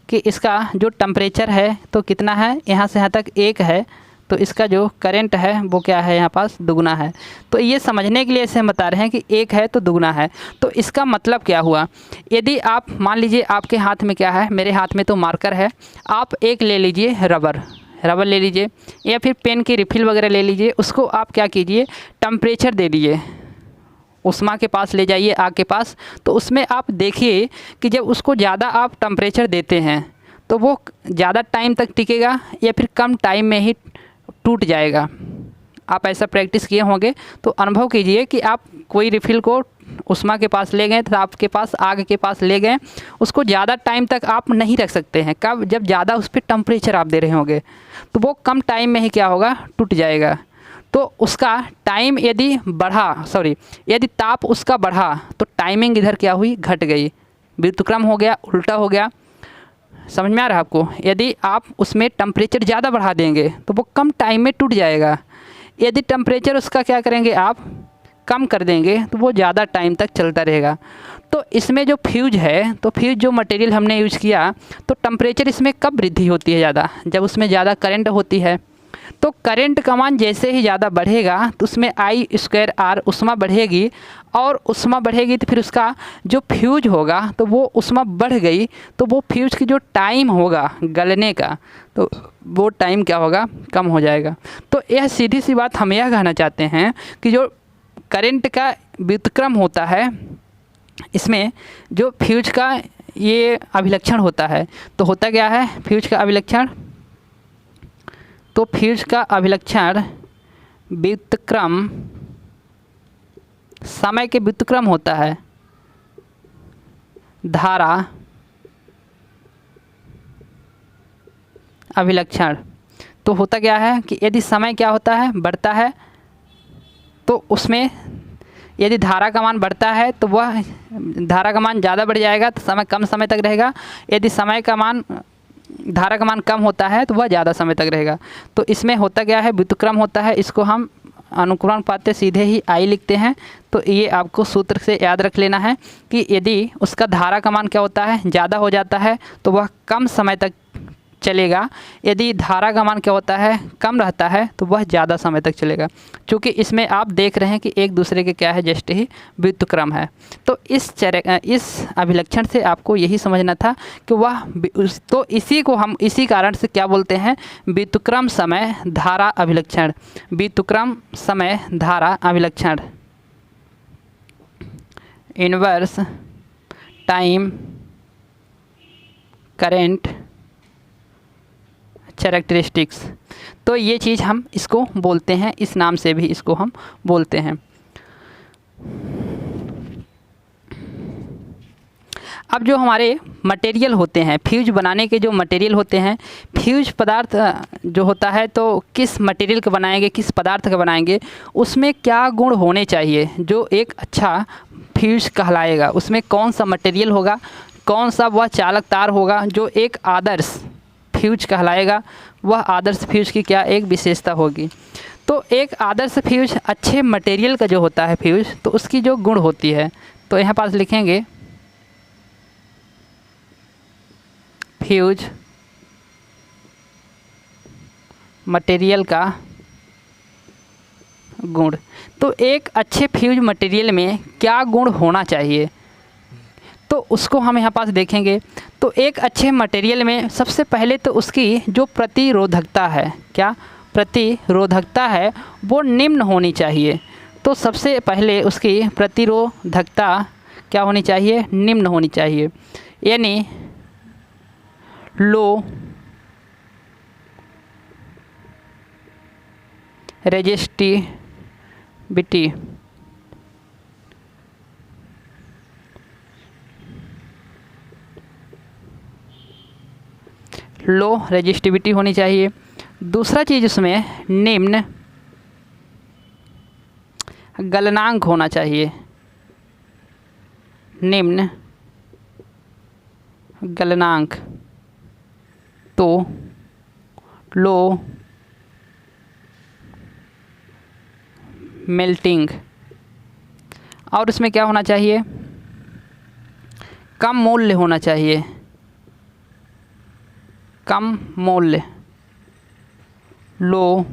कि इसका जो टेम्परेचर है तो कितना है, यहाँ से यहाँ तक 1 है, तो इसका जो करंट है वो क्या है, यहाँ पास दुगुना है। तो ये समझने के लिए इसे हम बता रहे हैं कि 1 है तो दुगुना है। तो इसका मतलब क्या हुआ, यदि आप मान लीजिए आपके हाथ में क्या है, मेरे हाथ में तो मार्कर है, आप एक ले लीजिए रबर ले लीजिए, या फिर पेन की रिफ़िल वगैरह ले लीजिए, उसको आप क्या कीजिए, टेम्परेचर दे दीजिए, उष्मा के पास ले जाइए, आग के पास। तो उसमें आप देखिए कि जब उसको ज़्यादा आप टेम्परेचर देते हैं तो वो ज़्यादा टाइम तक टिकेगा या फिर कम टाइम में ही टूट जाएगा। आप ऐसा प्रैक्टिस किए होंगे तो अनुभव कीजिए कि आप कोई रिफ़िल को उष्मा के पास ले गए, ताप के पास, आग के पास ले गए, उसको ज़्यादा टाइम तक आप नहीं रख सकते हैं। कब, जब ज़्यादा उस पर टेम्परेचर आप दे रहे होंगे तो वो कम टाइम में ही क्या होगा, टूट जाएगा। तो उसका टाइम यदि बढ़ा, यदि ताप उसका बढ़ा तो टाइमिंग इधर क्या हुई, घट गई, व्युत्क्रम हो गया, उल्टा हो गया। समझ में आ रहा है आपको। यदि आप उसमें टेम्परेचर ज़्यादा बढ़ा देंगे तो वो कम टाइम में टूट जाएगा। यदि टेम्परेचर उसका क्या करेंगे, आप कम कर देंगे तो वो ज़्यादा टाइम तक चलता रहेगा। तो इसमें जो फ्यूज है, तो फ्यूज जो मटेरियल हमने यूज़ किया, तो टेम्परेचर इसमें कब वृद्धि होती है ज़्यादा, जब उसमें ज़्यादा करंट होती है। तो करंट का मान जैसे ही ज़्यादा बढ़ेगा तो उसमें I²R उष्मा बढ़ेगी, और उष्मा बढ़ेगी तो फिर उसका जो फ्यूज होगा तो वो उष्मा बढ़ गई तो वो फ्यूज की जो टाइम होगा गलने का, तो वो टाइम क्या होगा, कम हो जाएगा। तो यह सीधी सी बात हम यह कहना चाहते हैं कि जो करंट का व्युत्क्रम होता है, इसमें जो फ्यूज का ये अभिलक्षण होता है, तो होता क्या है फ्यूज का अभिलक्षण, तो फ्यूज का अभिलक्षण व्युत्क्रम, समय के व्युत्क्रम होता है, धारा अभिलक्षण। तो होता क्या है कि यदि समय क्या होता है, बढ़ता है, तो उसमें यदि धारा का मान बढ़ता है तो वह धारा का मान ज़्यादा बढ़ जाएगा तो समय कम समय तक रहेगा। यदि समय का मान, धारा का मान कम होता है तो वह ज़्यादा समय तक रहेगा। तो इसमें होता क्या है, व्युत्क्रम होता है, इसको हम अनुक्रमण पाते सीधे ही I लिखते हैं। तो ये आपको सूत्र से याद रख लेना है कि यदि उसका धारा का मान क्या होता है, ज़्यादा हो जाता है तो वह कम समय तक चलेगा। यदि धारा का मान क्या होता है, कम रहता है तो वह ज़्यादा समय तक चलेगा। क्योंकि इसमें आप देख रहे हैं कि एक दूसरे के क्या है, जस्ट ही व्युत्क्रम है। तो इस अभिलक्षण से आपको यही समझना था कि वह, तो इसी को हम इसी कारण से क्या बोलते हैं, व्युत्क्रम समय धारा अभिलक्षण। व्युत्क्रम समय धारा अभिलक्षण, इनवर्स टाइम करेंट कैरेक्टरिस्टिक्स। तो ये चीज़ हम इसको बोलते हैं, इस नाम से भी इसको हम बोलते हैं। अब जो हमारे मटेरियल होते हैं, फ्यूज बनाने के जो मटेरियल होते हैं, फ्यूज पदार्थ जो होता है तो किस मटेरियल का बनाएंगे, किस पदार्थ का बनाएंगे, उसमें क्या गुण होने चाहिए जो एक अच्छा फ्यूज कहलाएगा, उसमें कौन सा मटेरियल होगा, कौन सा वह चालक तार होगा जो एक आदर्श फ्यूज कहलाएगा, वह आदर्श फ्यूज की क्या एक विशेषता होगी। तो एक आदर्श फ्यूज अच्छे मटेरियल का जो होता है फ्यूज, तो उसकी जो गुण होती है, तो यहाँ पास लिखेंगे फ्यूज मटेरियल का गुण। तो एक अच्छे फ्यूज मटेरियल में क्या गुण होना चाहिए, तो उसको हम यहाँ पास देखेंगे। तो एक अच्छे मटेरियल में सबसे पहले तो उसकी जो प्रतिरोधकता है, क्या प्रतिरोधकता है, वो निम्न होनी चाहिए। तो सबसे पहले उसकी प्रतिरोधकता क्या होनी चाहिए, निम्न होनी चाहिए, यानी लो रेजिस्टिविटी। लो रेजिस्टिविटी होनी चाहिए। दूसरा चीज़ उसमें निम्न गलनांक होना चाहिए, निम्न गलनांक। तो लो मेल्टिंग, और उसमें क्या होना चाहिए, कम मूल्य होना चाहिए, कम मूल्य, लो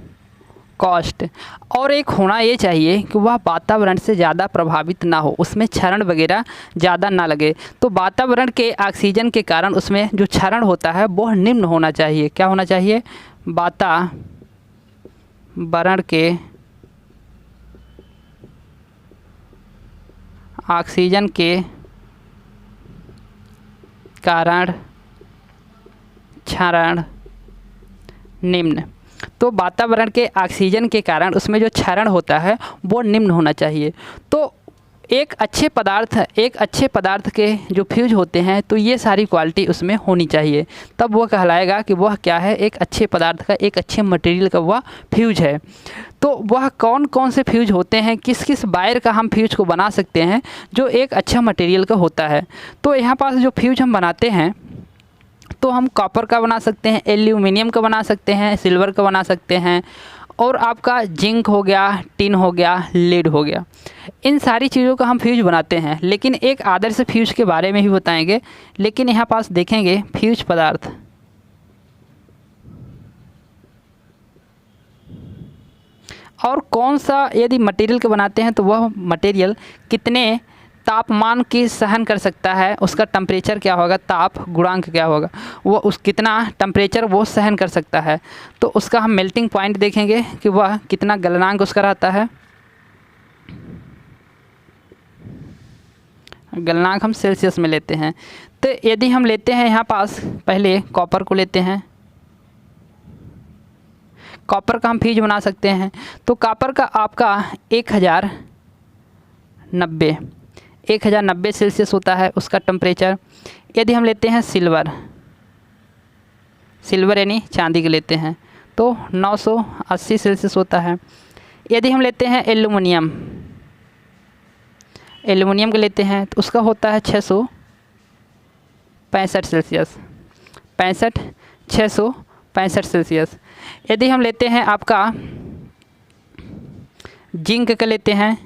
कॉस्ट। और एक होना ये चाहिए कि वह वातावरण से ज़्यादा प्रभावित ना हो, उसमें क्षरण वगैरह ज़्यादा ना लगे। तो वातावरण के ऑक्सीजन के कारण उसमें जो क्षरण होता है वह निम्न होना चाहिए। क्या होना चाहिए, वातावरण के ऑक्सीजन के कारण क्षरण निम्न। तो वातावरण के ऑक्सीजन के कारण उसमें जो क्षरण होता है वो निम्न होना चाहिए। तो एक अच्छे पदार्थ के जो फ्यूज होते हैं तो ये सारी क्वालिटी उसमें होनी चाहिए, तब वह कहलाएगा कि वह क्या है, एक अच्छे पदार्थ का, एक अच्छे मटेरियल का वह फ्यूज है। तो वह कौन कौन से फ्यूज होते हैं, किस किस वायर का हम फ्यूज को बना सकते हैं जो एक अच्छा मटेरियल का होता है। तो यहाँ पास जो फ्यूज हम बनाते हैं तो हम कॉपर का बना सकते हैं, एल्यूमिनियम का बना सकते हैं, सिल्वर का बना सकते हैं, और आपका जिंक हो गया, टिन हो गया, लेड हो गया। इन सारी चीज़ों का हम फ्यूज बनाते हैं। लेकिन एक आदर्श फ्यूज के बारे में भी बताएंगे। लेकिन यहाँ पास देखेंगे फ्यूज पदार्थ, और कौन सा यदि मटेरियल का बनाते हैं तो वह मटेरियल कितने तापमान की सहन कर सकता है, उसका टेम्परेचर क्या होगा, ताप गुणांक क्या होगा, वो उस कितना टेम्परेचर वो सहन कर सकता है। तो उसका हम मेल्टिंग पॉइंट देखेंगे कि वह कितना गलनांक उसका रहता है। गलनांक हम सेल्सियस में लेते हैं। तो यदि हम लेते हैं यहाँ पास पहले कॉपर को लेते हैं, कॉपर का हम फ्यूज बना सकते हैं। तो कॉपर का आपका 1090 सेल्सियस होता है उसका टेम्परेचर। यदि हम लेते हैं सिल्वर यानी चांदी के लेते हैं तो 980 सेल्सियस होता है। यदि हम लेते हैं एल्युमिनियम के लेते हैं तो उसका होता है 665 सेल्सियस, 665 सेल्सियस। यदि हम लेते हैं आपका जिंक का लेते हैं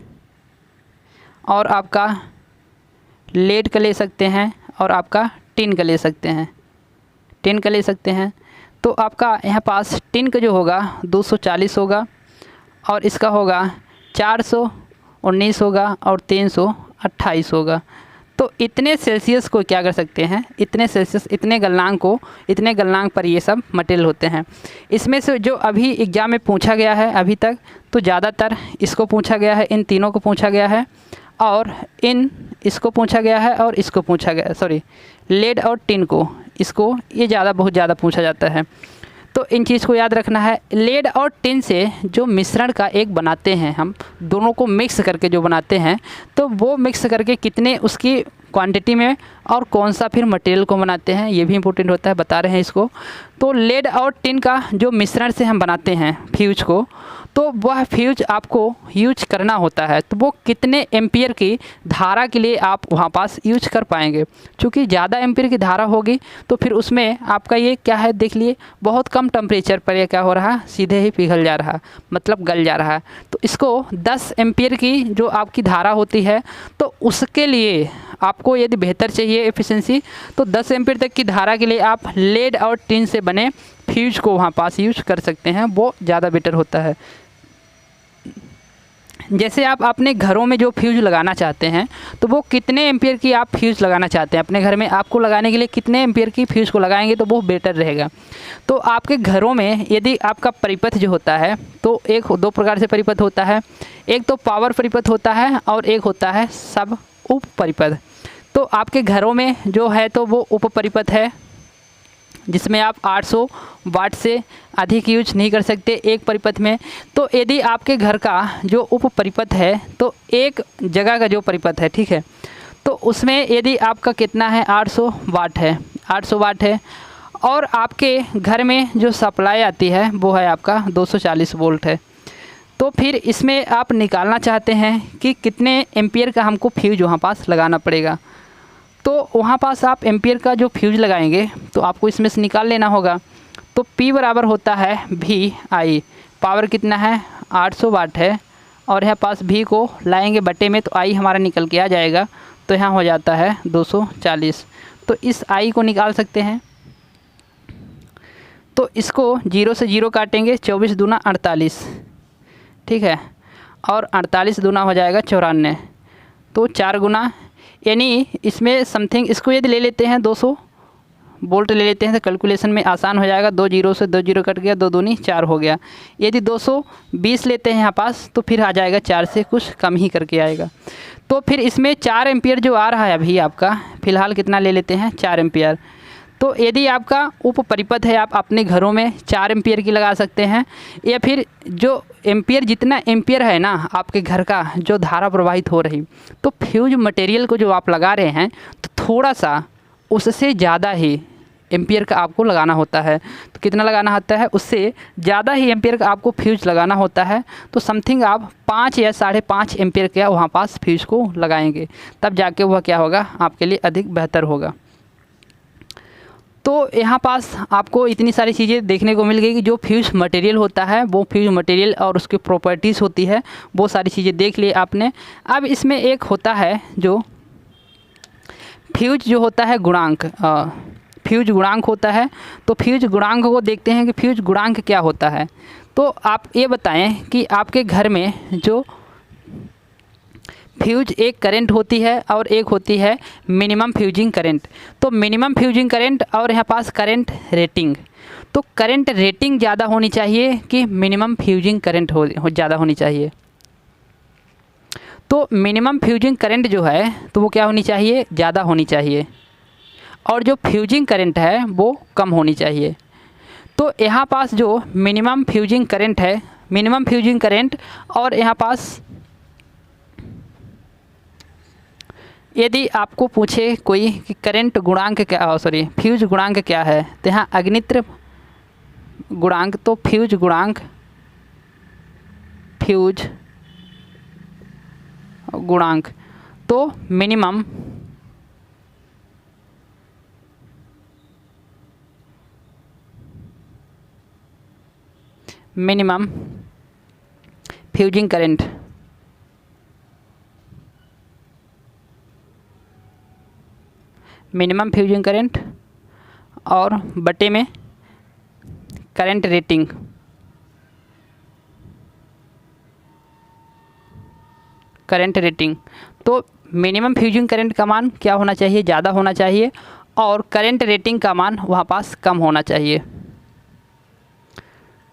और आपका लेड का ले सकते हैं और आपका टिन का ले सकते हैं, तो आपका यहाँ पास टिन का जो होगा 240 होगा, और इसका होगा 419 होगा, और 328 होगा। तो इतने सेल्सियस को क्या कर सकते हैं, इतने गलनांक पर ये सब मटेरियल होते हैं। इसमें से जो अभी एग्ज़ाम में पूछा गया है अभी तक, तो ज़्यादातर इसको पूछा गया है, इन तीनों को पूछा गया है, और इसको पूछा गया है, और इसको पूछा गया है, सॉरी लेड और टिन को, इसको ये बहुत ज़्यादा पूछा जाता है। तो इन चीज़ को याद रखना है। लेड और टिन से जो मिश्रण का एक बनाते हैं, हम दोनों को मिक्स करके जो बनाते हैं, तो वो मिक्स करके कितने उसकी क्वांटिटी में और कौन सा फिर मटेरियल को बनाते हैं, ये भी इंपॉर्टेंट होता है, बता रहे हैं इसको। तो लेड और टिन का जो मिश्रण से हम बनाते हैं फ्यूज को, तो वह फ्यूज आपको यूज करना होता है, तो वो कितने एम्पियर की धारा के लिए आप वहाँ पास यूज कर पाएंगे। क्योंकि ज़्यादा एम्पियर की धारा होगी तो फिर उसमें आपका ये क्या है, देख लिए बहुत कम टेम्परेचर पर ये क्या हो रहा है, सीधे ही पिघल जा रहा है, मतलब गल जा रहा है। तो इसको 10 एम्पियर की जो आपकी धारा होती है, तो उसके लिए आपको यदि बेहतर चाहिए एफिशिएंसी, तो 10 एम्पियर तक की धारा के लिए आप लेड और टिन से बने फ्यूज को वहाँ पास यूज कर सकते हैं, वो ज़्यादा बेटर होता है। जैसे आप अपने घरों में जो फ्यूज लगाना चाहते हैं, तो वो कितने एम्पियर की आप फ्यूज लगाना चाहते हैं अपने घर में, आपको लगाने के लिए कितने एम्पियर की फ्यूज को लगाएंगे तो वो बेटर रहेगा। तो आपके घरों में यदि आपका परिपथ जो होता है, तो दो प्रकार से परिपथ होता है, एक तो पावर परिपथ होता है और एक होता है सब उप परिपथ। तो आपके घरों में जो है तो वो उप परिपथ है, जिसमें आप 800 वाट से अधिक यूज नहीं कर सकते एक परिपथ में। तो यदि आपके घर का जो उप परिपथ है, तो एक जगह का जो परिपथ है, ठीक है, तो उसमें यदि आपका कितना है, 800 वाट है, और आपके घर में जो सप्लाई आती है वो है आपका 240 वोल्ट है। तो फिर इसमें आप निकालना चाहते हैं कि कितने एम्पियर का हमको फ्यूज वहाँ पास लगाना पड़ेगा। तो वहाँ पास आप एम्पियर का जो फ्यूज लगाएंगे तो आपको इसमें से निकाल लेना होगा। तो P बराबर होता है VI, पावर कितना है 800 वाट है, और यहाँ पास V को लाएंगे बटे में तो I हमारा निकल के आ जाएगा, तो यहाँ हो जाता है 240। तो इस I को निकाल सकते हैं। तो इसको 0 से 0 काटेंगे, 24 दूना 48, ठीक है, और 48 दूना हो जाएगा 94, तो 4 गुना, यानी इसमें समथिंग, इसको यदि ले लेते हैं 200 वोल्ट ले लेते हैं तो कैलकुलेशन में आसान हो जाएगा। 2 जीरो से 2 जीरो कट गया, 2 दूनी 4 हो गया। यदि 220 लेते हैं यहाँ पास तो फिर आ जाएगा 4 से कुछ कम ही करके आएगा। तो फिर इसमें 4 एम्पियर जो आ रहा है अभी आपका, फ़िलहाल कितना ले लेते हैं 4 एम्पियर। तो यदि आपका उप परिपथ है, आप अपने घरों में 4 एम्पियर की लगा सकते हैं, या फिर जो एम्पियर, जितना एम्पियर है ना आपके घर का जो धारा प्रवाहित हो रही, तो फ्यूज मटेरियल को जो आप लगा रहे हैं तो थोड़ा सा उससे ज़्यादा ही एम्पियर का आपको लगाना होता है। तो कितना लगाना होता है, उससे ज़्यादा ही एम्पियर का आपको फ्यूज लगाना होता है। तो समथिंग आप 5 या 5.5 एम्पियर का वहाँ पास फ्यूज को लगाएंगे, तब जाके वह क्या होगा आपके लिए अधिक बेहतर होगा। तो यहाँ पास आपको इतनी सारी चीज़ें देखने को मिल गई कि जो फ्यूज मटेरियल होता है, वो फ्यूज मटेरियल और उसकी प्रॉपर्टीज़ होती है, वो सारी चीज़ें देख ली आपने। अब इसमें एक होता है जो फ्यूज जो होता है गुणांक, फ्यूज गुणांक होता है। तो फ्यूज गुणांक को देखते हैं कि फ्यूज गुणांक क्या होता है। तो आप ये बताएं कि आपके घर में जो फ्यूज, एक करंट होती है और एक होती है मिनिमम फ्यूजिंग करंट। तो मिनिमम फ्यूजिंग करंट और यहाँ पास करंट रेटिंग, तो करंट रेटिंग ज़्यादा होनी चाहिए कि मिनिमम फ्यूजिंग करंट ज़्यादा होनी चाहिए। तो मिनिमम फ्यूजिंग करंट जो है तो वो क्या होनी चाहिए, ज़्यादा होनी चाहिए, और जो फ्यूजिंग करंट है वो कम होनी चाहिए। तो यहाँ पास जो मिनिमम फ्यूजिंग करंट है, मिनिमम फ्यूजिंग करंट, और यहाँ पास यदि आपको पूछे कोई कि करंट गुणांक क्या, फ्यूज गुणांक क्या है, तो यहाँ अग्नित्र गुणांक, तो फ्यूज गुणांक, फ्यूज गुणांक, तो minimum fusing current, minimum fusing current और बटे में करंट रेटिंग, करंट रेटिंग। तो मिनिमम फ्यूजिंग करंट का मान क्या होना चाहिए, ज़्यादा होना चाहिए, और करंट रेटिंग का मान वहाँ पास कम होना चाहिए।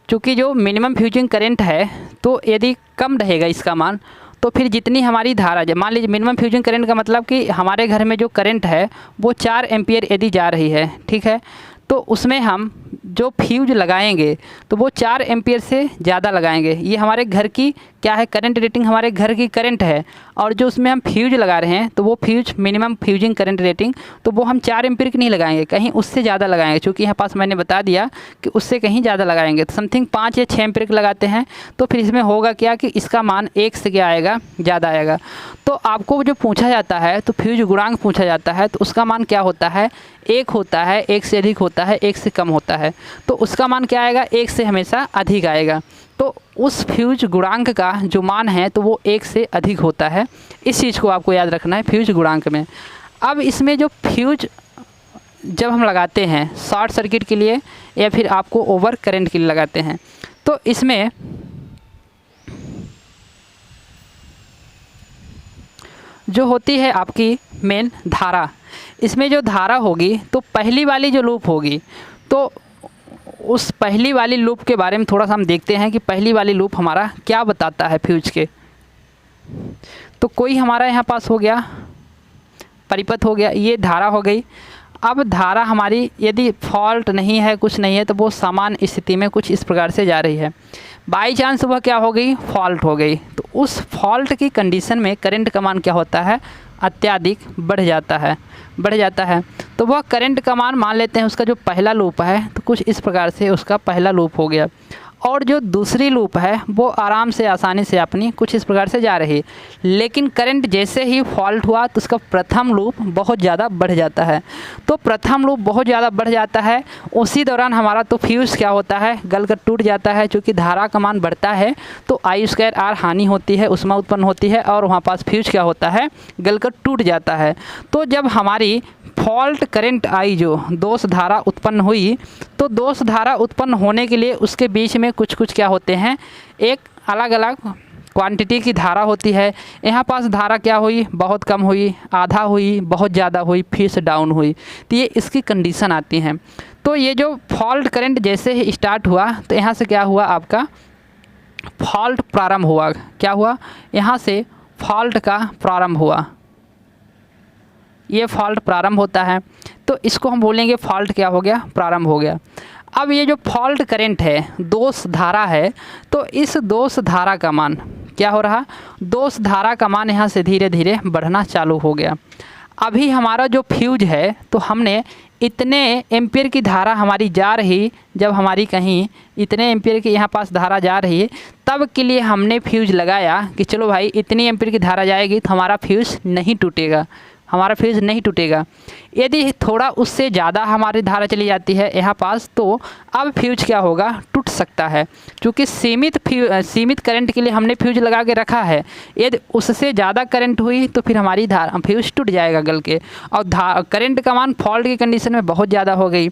चूँकि जो मिनिमम फ्यूजिंग करंट है तो यदि कम रहेगा इसका मान, तो फिर जितनी हमारी धारा, मान लीजिए मिनिमम फ्यूजिंग करंट का मतलब कि हमारे घर में जो करंट है वो 4 एम्पियर यदि जा रही है, ठीक है, तो उसमें हम जो फ्यूज लगाएंगे तो वो 4 एम्पियर से ज़्यादा लगाएंगे। ये हमारे घर की क्या है, करंट रेटिंग हमारे घर की करंट है, और जो उसमें हम फ्यूज लगा रहे हैं तो वो fuse minimum fusing current rating, तो वो हम 4 एम्पियर की नहीं लगाएंगे, कहीं उससे ज़्यादा लगाएंगे। क्योंकि यहाँ पास मैंने बता दिया कि उससे कहीं ज़्यादा लगाएंगे, तो समथिंग 5 या 6 एम्पियर की लगाते हैं, तो फिर इसमें होगा क्या कि इसका मान 1 से क्या आएगा, ज़्यादा आएगा। तो आपको जो पूछा जाता है तो फ्यूज गुणांक पूछा जाता है, तो उसका मान क्या होता है, 1 होता है, 1 से अधिक होता है, 1 से कम होता है, तो उसका मान क्या आएगा, 1 से हमेशा अधिक आएगा। तो उस फ्यूज गुणांक का जो मान है तो वो 1 से अधिक होता है। इस चीज़ को आपको याद रखना है फ्यूज गुणांक में। अब इसमें जो फ्यूज जब हम लगाते हैं शॉर्ट सर्किट के लिए या फिर आपको ओवर करंट के लिए लगाते हैं, तो इसमें जो होती है आपकी मेन धारा, इसमें जो धारा होगी तो पहली वाली जो लूप होगी, तो उस पहली वाली लूप के बारे में थोड़ा सा हम देखते हैं कि पहली वाली लूप हमारा क्या बताता है फ्यूज के। तो कोई हमारा यहाँ पास हो गया परिपथ हो गया, ये धारा हो गई। अब धारा हमारी यदि फॉल्ट नहीं है, कुछ नहीं है, तो वो सामान्य स्थिति में कुछ इस प्रकार से जा रही है। बाई चांस वह क्या हो गई, फॉल्ट हो गई, तो उस फॉल्ट की कंडीशन में करंट का मान क्या होता है, अत्यधिक बढ़ जाता है। तो वह करंट का मान लेते हैं उसका जो पहला लूप है, तो कुछ इस प्रकार से उसका पहला लूप हो गया। और जो दूसरी लूप है वो आराम से आसानी से अपनी कुछ इस प्रकार से जा रही है। लेकिन करंट जैसे ही फॉल्ट हुआ तो उसका प्रथम लूप बहुत ज़्यादा बढ़ जाता है। तो प्रथम लूप बहुत ज़्यादा बढ़ जाता है, उसी दौरान हमारा तो फ्यूज़ क्या होता है, गल कर टूट जाता है। चूँकि धारा का मान बढ़ता है तो I²R हानि होती है, ऊष्मा उत्पन्न होती है और वहाँ पास फ्यूज़ क्या होता है, गल कर टूट जाता है। तो जब हमारी फॉल्ट करंट आई, जो दोष धारा उत्पन्न हुई, तो दोष धारा उत्पन्न होने के लिए उसके बीच में कुछ कुछ क्या होते हैं, एक अलग अलग क्वांटिटी की धारा होती है। यहाँ पास धारा क्या हुई, बहुत कम हुई, आधा हुई, बहुत ज़्यादा हुई, फिर से डाउन हुई। तो ये इसकी कंडीशन आती हैं। तो ये जो फॉल्ट करंट जैसे ही स्टार्ट हुआ तो यहाँ से क्या हुआ, आपका फॉल्ट प्रारंभ हुआ। क्या हुआ, यहाँ से फॉल्ट का प्रारंभ हुआ। ये फॉल्ट प्रारंभ होता है तो इसको हम बोलेंगे फॉल्ट क्या हो गया, प्रारंभ हो गया। अब ये जो फॉल्ट करंट है, दोष धारा है, तो इस दोष धारा का मान क्या हो रहा, दोष धारा का मान यहाँ से धीरे धीरे बढ़ना चालू हो गया। अभी हमारा जो फ्यूज है, तो हमने इतने एम्पियर की धारा हमारी जा रही, जब हमारी कहीं इतने एम्पियर की यहाँ पास धारा जा रही है, तब के लिए हमने फ्यूज लगाया कि चलो भाई इतनी एम्पियर की धारा जाएगी तो हमारा फ्यूज नहीं टूटेगा, हमारा फ्यूज नहीं टूटेगा। यदि थोड़ा उससे ज़्यादा हमारी धारा चली जाती है यहाँ पास, तो अब फ्यूज क्या होगा, टूट सकता है। क्योंकि सीमित करंट के लिए हमने फ्यूज लगा के रखा है। यदि उससे ज़्यादा करंट हुई तो फिर हमारी फ्यूज टूट जाएगा गल के, और करंट का मान फॉल्ट की कंडीशन में बहुत ज़्यादा हो गई।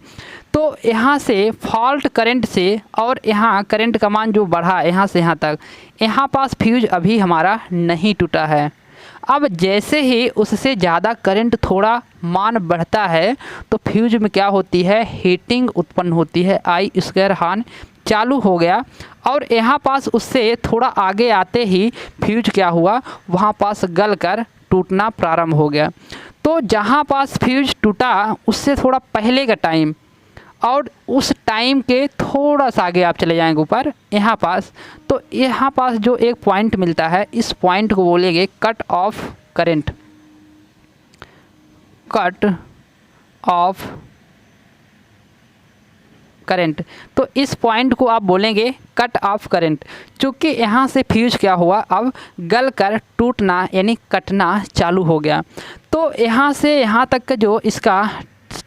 तो यहाँ से फॉल्ट करंट से और यहाँ करंट का मान जो बढ़ा यहाँ से यहाँ तक, यहाँ पास फ्यूज अभी हमारा नहीं टूटा है। अब जैसे ही उससे ज़्यादा करंट थोड़ा मान बढ़ता है तो फ्यूज में क्या होती है, हीटिंग उत्पन्न होती है, I² हानि चालू हो गया। और यहाँ पास उससे थोड़ा आगे आते ही फ्यूज क्या हुआ, वहाँ पास गल कर टूटना प्रारंभ हो गया। तो जहाँ पास फ्यूज टूटा उससे थोड़ा पहले का टाइम और उस टाइम के थोड़ा सा आगे आप चले जाएंगे ऊपर यहाँ पास, तो यहाँ पास जो एक पॉइंट मिलता है, इस पॉइंट को बोलेंगे cut off current, cut off current. तो इस पॉइंट को आप बोलेंगे कट ऑफ करंट। चूँकि यहाँ से फ्यूज क्या हुआ, अब गल कर टूटना यानी कटना चालू हो गया। तो यहाँ से यहाँ तक का जो इसका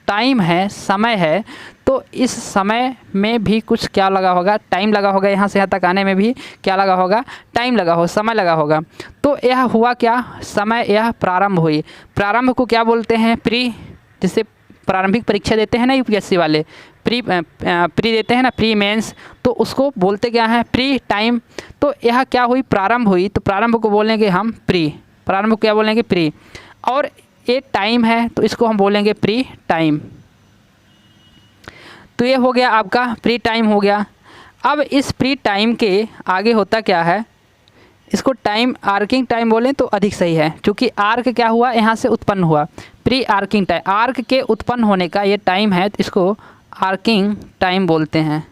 टाइम है, समय है, तो इस समय में भी कुछ क्या लगा होगा, टाइम लगा होगा। यहाँ से यहाँ तक आने में भी क्या लगा होगा, टाइम लगा हो, समय लगा होगा। तो यह हुआ क्या, समय यह प्रारंभ हुई। प्रारंभ को क्या बोलते हैं, प्री, जिससे प्रारंभिक परीक्षा देते हैं ना UPSC वाले, प्री देते हैं ना, प्री मेंस, तो उसको बोलते क्या है, प्री टाइम। तो यह क्या हुई, प्रारंभ हुई। तो प्रारंभ को बोलेंगे हम प्री, प्रारंभ को क्या बोलेंगे, प्री। और ये टाइम है तो इसको हम बोलेंगे प्री टाइम। तो ये हो गया आपका प्री टाइम हो गया। अब इस प्री टाइम के आगे होता क्या है, इसको टाइम आर्किंग टाइम बोलें तो अधिक सही है। क्योंकि आर्क क्या हुआ, यहाँ से उत्पन्न हुआ, प्री आर्किंग टाइम, आर्क के उत्पन्न होने का ये टाइम है, तो इसको आर्किंग टाइम बोलते हैं।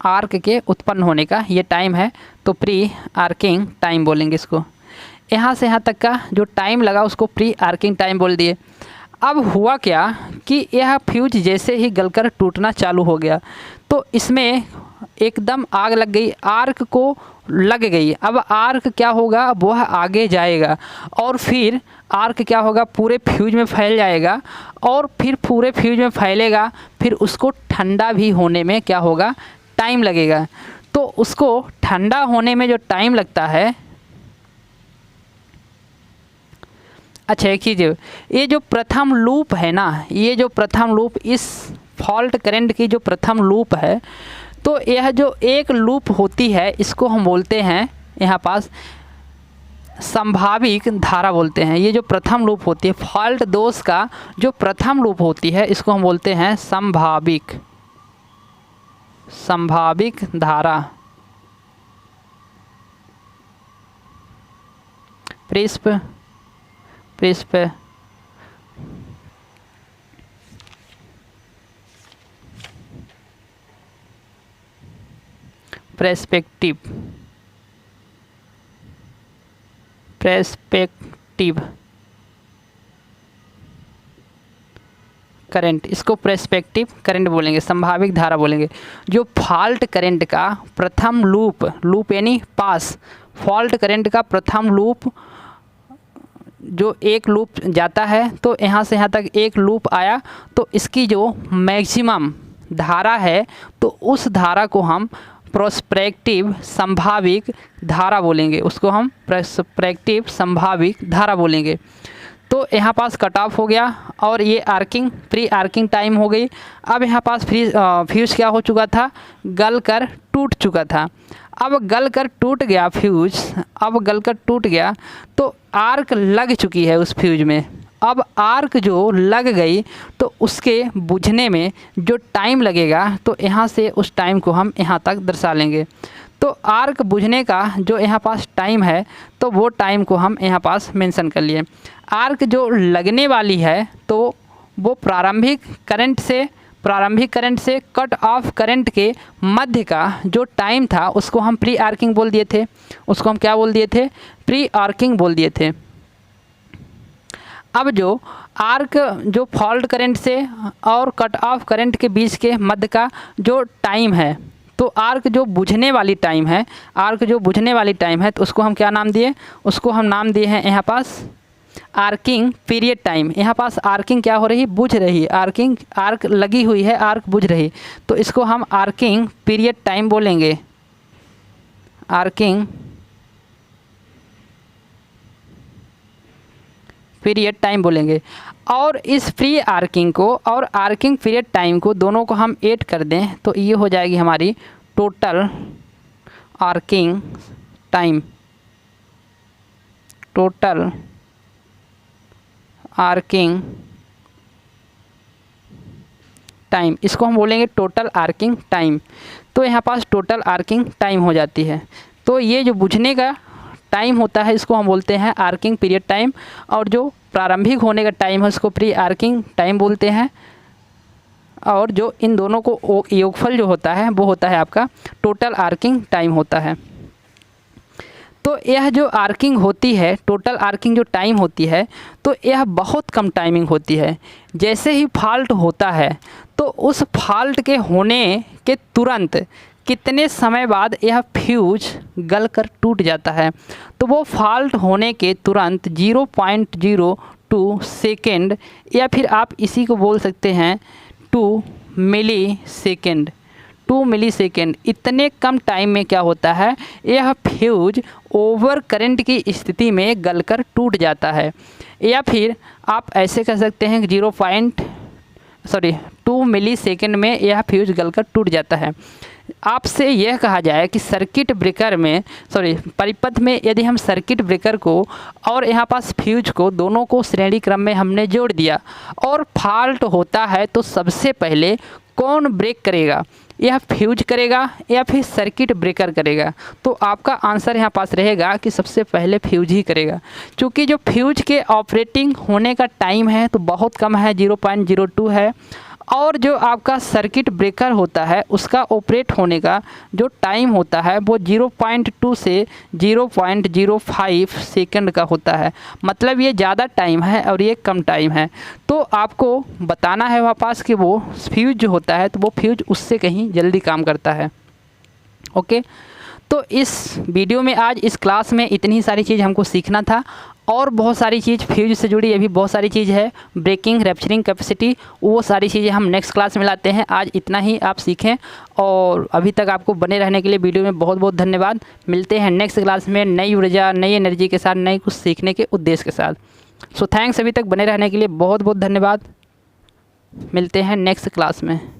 आर्क के उत्पन्न होने का ये टाइम है, तो प्री आर्किंग टाइम बोलेंगे इसको। यहाँ से यहाँ तक का जो टाइम लगा उसको प्री आर्किंग टाइम बोल दिए। अब हुआ क्या कि यह फ्यूज जैसे ही गलकर टूटना चालू हो गया तो इसमें एकदम आग लग गई, आर्क को लग गई। अब आर्क क्या होगा, वह आगे जाएगा और फिर आर्क क्या होगा, पूरे फ्यूज में फैल जाएगा और फिर पूरे फ्यूज में फैलेगा। फिर उसको ठंडा भी होने में क्या होगा, टाइम लगेगा। तो उसको ठंडा होने में जो टाइम लगता है, अच्छा एक चीज़, ये जो प्रथम लूप है ना, ये जो प्रथम लूप, इस फॉल्ट करंट की जो प्रथम लूप है, तो यह जो एक लूप होती है इसको हम बोलते हैं यहाँ पास संभाविक धारा बोलते हैं। ये जो प्रथम लूप होती है फॉल्ट दोष का जो प्रथम लूप होती है इसको हम बोलते हैं संभाविक धारा। प्रेस्पेक्टिव करंट, इसको प्रोस्पेक्टिव करंट बोलेंगे, संभाविक धारा बोलेंगे। जो फॉल्ट करंट का प्रथम लूप यानी पास, फॉल्ट करंट का प्रथम लूप जो एक लूप जाता है, तो यहाँ से यहाँ तक एक लूप आया, तो इसकी जो मैक्सिमम धारा है तो उस धारा को हम प्रोस्पेक्टिव संभाविक धारा बोलेंगे, उसको हम प्रोस्पेक्टिव संभाविक धारा बोलेंगे। तो यहाँ पास कट ऑफ हो गया और ये आर्किंग प्री आर्किंग टाइम हो गई। अब यहाँ पास फ्यूज क्या हो चुका था, गल कर टूट चुका था। अब गल कर टूट गया फ्यूज, अब गल कर टूट गया तो आर्क लग चुकी है उस फ्यूज में। अब आर्क जो लग गई तो उसके बुझने में जो टाइम लगेगा, तो यहाँ से उस टाइम को हम यहाँ तक दर्शा लेंगे। तो आर्क बुझने का जो यहाँ पास टाइम है, तो वो टाइम को हम यहाँ पास मेंशन कर लिए। आर्क जो लगने वाली है तो वो प्रारंभिक करंट से कट ऑफ करंट के मध्य का जो टाइम था उसको हम प्री आर्किंग बोल दिए थे, उसको हम क्या बोल दिए थे, प्री आर्किंग बोल दिए थे। अब जो आर्क जो फॉल्ट करंट से और कट ऑफ करंट के बीच के मध्य का जो टाइम है, तो आर्क जो बुझने वाली टाइम है, तो उसको हम क्या नाम दिए, उसको हम नाम दिए हैं यहाँ पास आर्किंग पीरियड टाइम। यहाँ पास आर्किंग क्या हो रही, बुझ रही, आर्क लगी हुई है, आर्क बुझ रही, तो इसको हम आर्किंग पीरियड टाइम बोलेंगे, आर्किंग पीरियड टाइम बोलेंगे। और इस प्री आर्किंग को और आर्किंग पीरियड टाइम को दोनों को हम ऐड कर दें तो ये हो जाएगी हमारी total arcing time, total arcing time, इसको हम बोलेंगे टोटल आर्किंग टाइम। तो यहाँ पास टोटल आर्किंग टाइम हो जाती है। तो ये जो बुझने का टाइम होता है इसको हम बोलते हैं आर्किंग पीरियड टाइम, और जो प्रारंभिक होने का टाइम है उसको प्री आर्किंग टाइम बोलते हैं, और जो इन दोनों को योगफल जो होता है वो होता है आपका टोटल आर्किंग टाइम होता है। तो यह जो आर्किंग होती है, टोटल आर्किंग जो टाइम होती है, तो यह बहुत कम टाइमिंग होती है। जैसे ही फॉल्ट होता है तो उस फॉल्ट के होने के तुरंत कितने समय बाद यह फ्यूज गल कर टूट जाता है, तो वो फॉल्ट होने के तुरंत 0.02 सेकेंड, या फिर आप इसी को बोल सकते हैं 2 मिली सेकेंड, इतने कम टाइम में क्या होता है, यह फ्यूज ओवर करंट की स्थिति में गलकर टूट जाता है। या फिर आप ऐसे कह सकते हैं 2 मिली सेकेंड में यह फ्यूज गलकर टूट जाता है। आपसे यह कहा जाए कि परिपथ में यदि हम सर्किट ब्रेकर को और यहाँ पास फ्यूज को दोनों को श्रेणी क्रम में हमने जोड़ दिया और फॉल्ट होता है, तो सबसे पहले कौन ब्रेक करेगा, यह फ्यूज करेगा या फिर सर्किट ब्रेकर करेगा? तो आपका आंसर यहाँ पास रहेगा कि सबसे पहले फ्यूज ही करेगा, क्योंकि जो फ्यूज के ऑपरेटिंग होने का टाइम है तो बहुत कम है, 0.02 है, और जो आपका सर्किट ब्रेकर होता है उसका ऑपरेट होने का जो टाइम होता है वो 0.2 से 0.05 सेकंड का होता है। मतलब ये ज़्यादा टाइम है और ये कम टाइम है। तो आपको बताना है वहाँ पास कि वो फ्यूज जो होता है तो वो फ्यूज उससे कहीं जल्दी काम करता है। ओके, तो इस वीडियो में आज इस क्लास में इतनी सारी चीज़ हमको सीखना था, और बहुत सारी चीज़ फ्यूज से जुड़ी अभी बहुत सारी चीज़ है, ब्रेकिंग, रैप्चरिंग कैपेसिटी, वो सारी चीज़ें हम नेक्स्ट क्लास में लाते हैं। आज इतना ही आप सीखें, और अभी तक आपको बने रहने के लिए वीडियो में बहुत बहुत धन्यवाद। मिलते हैं नेक्स्ट क्लास में नई ऊर्जा, नई एनर्जी के साथ, नई कुछ सीखने के उद्देश्य के साथ। सो थैंक्स, अभी तक बने रहने के लिए बहुत बहुत धन्यवाद। मिलते हैं नेक्स्ट क्लास में।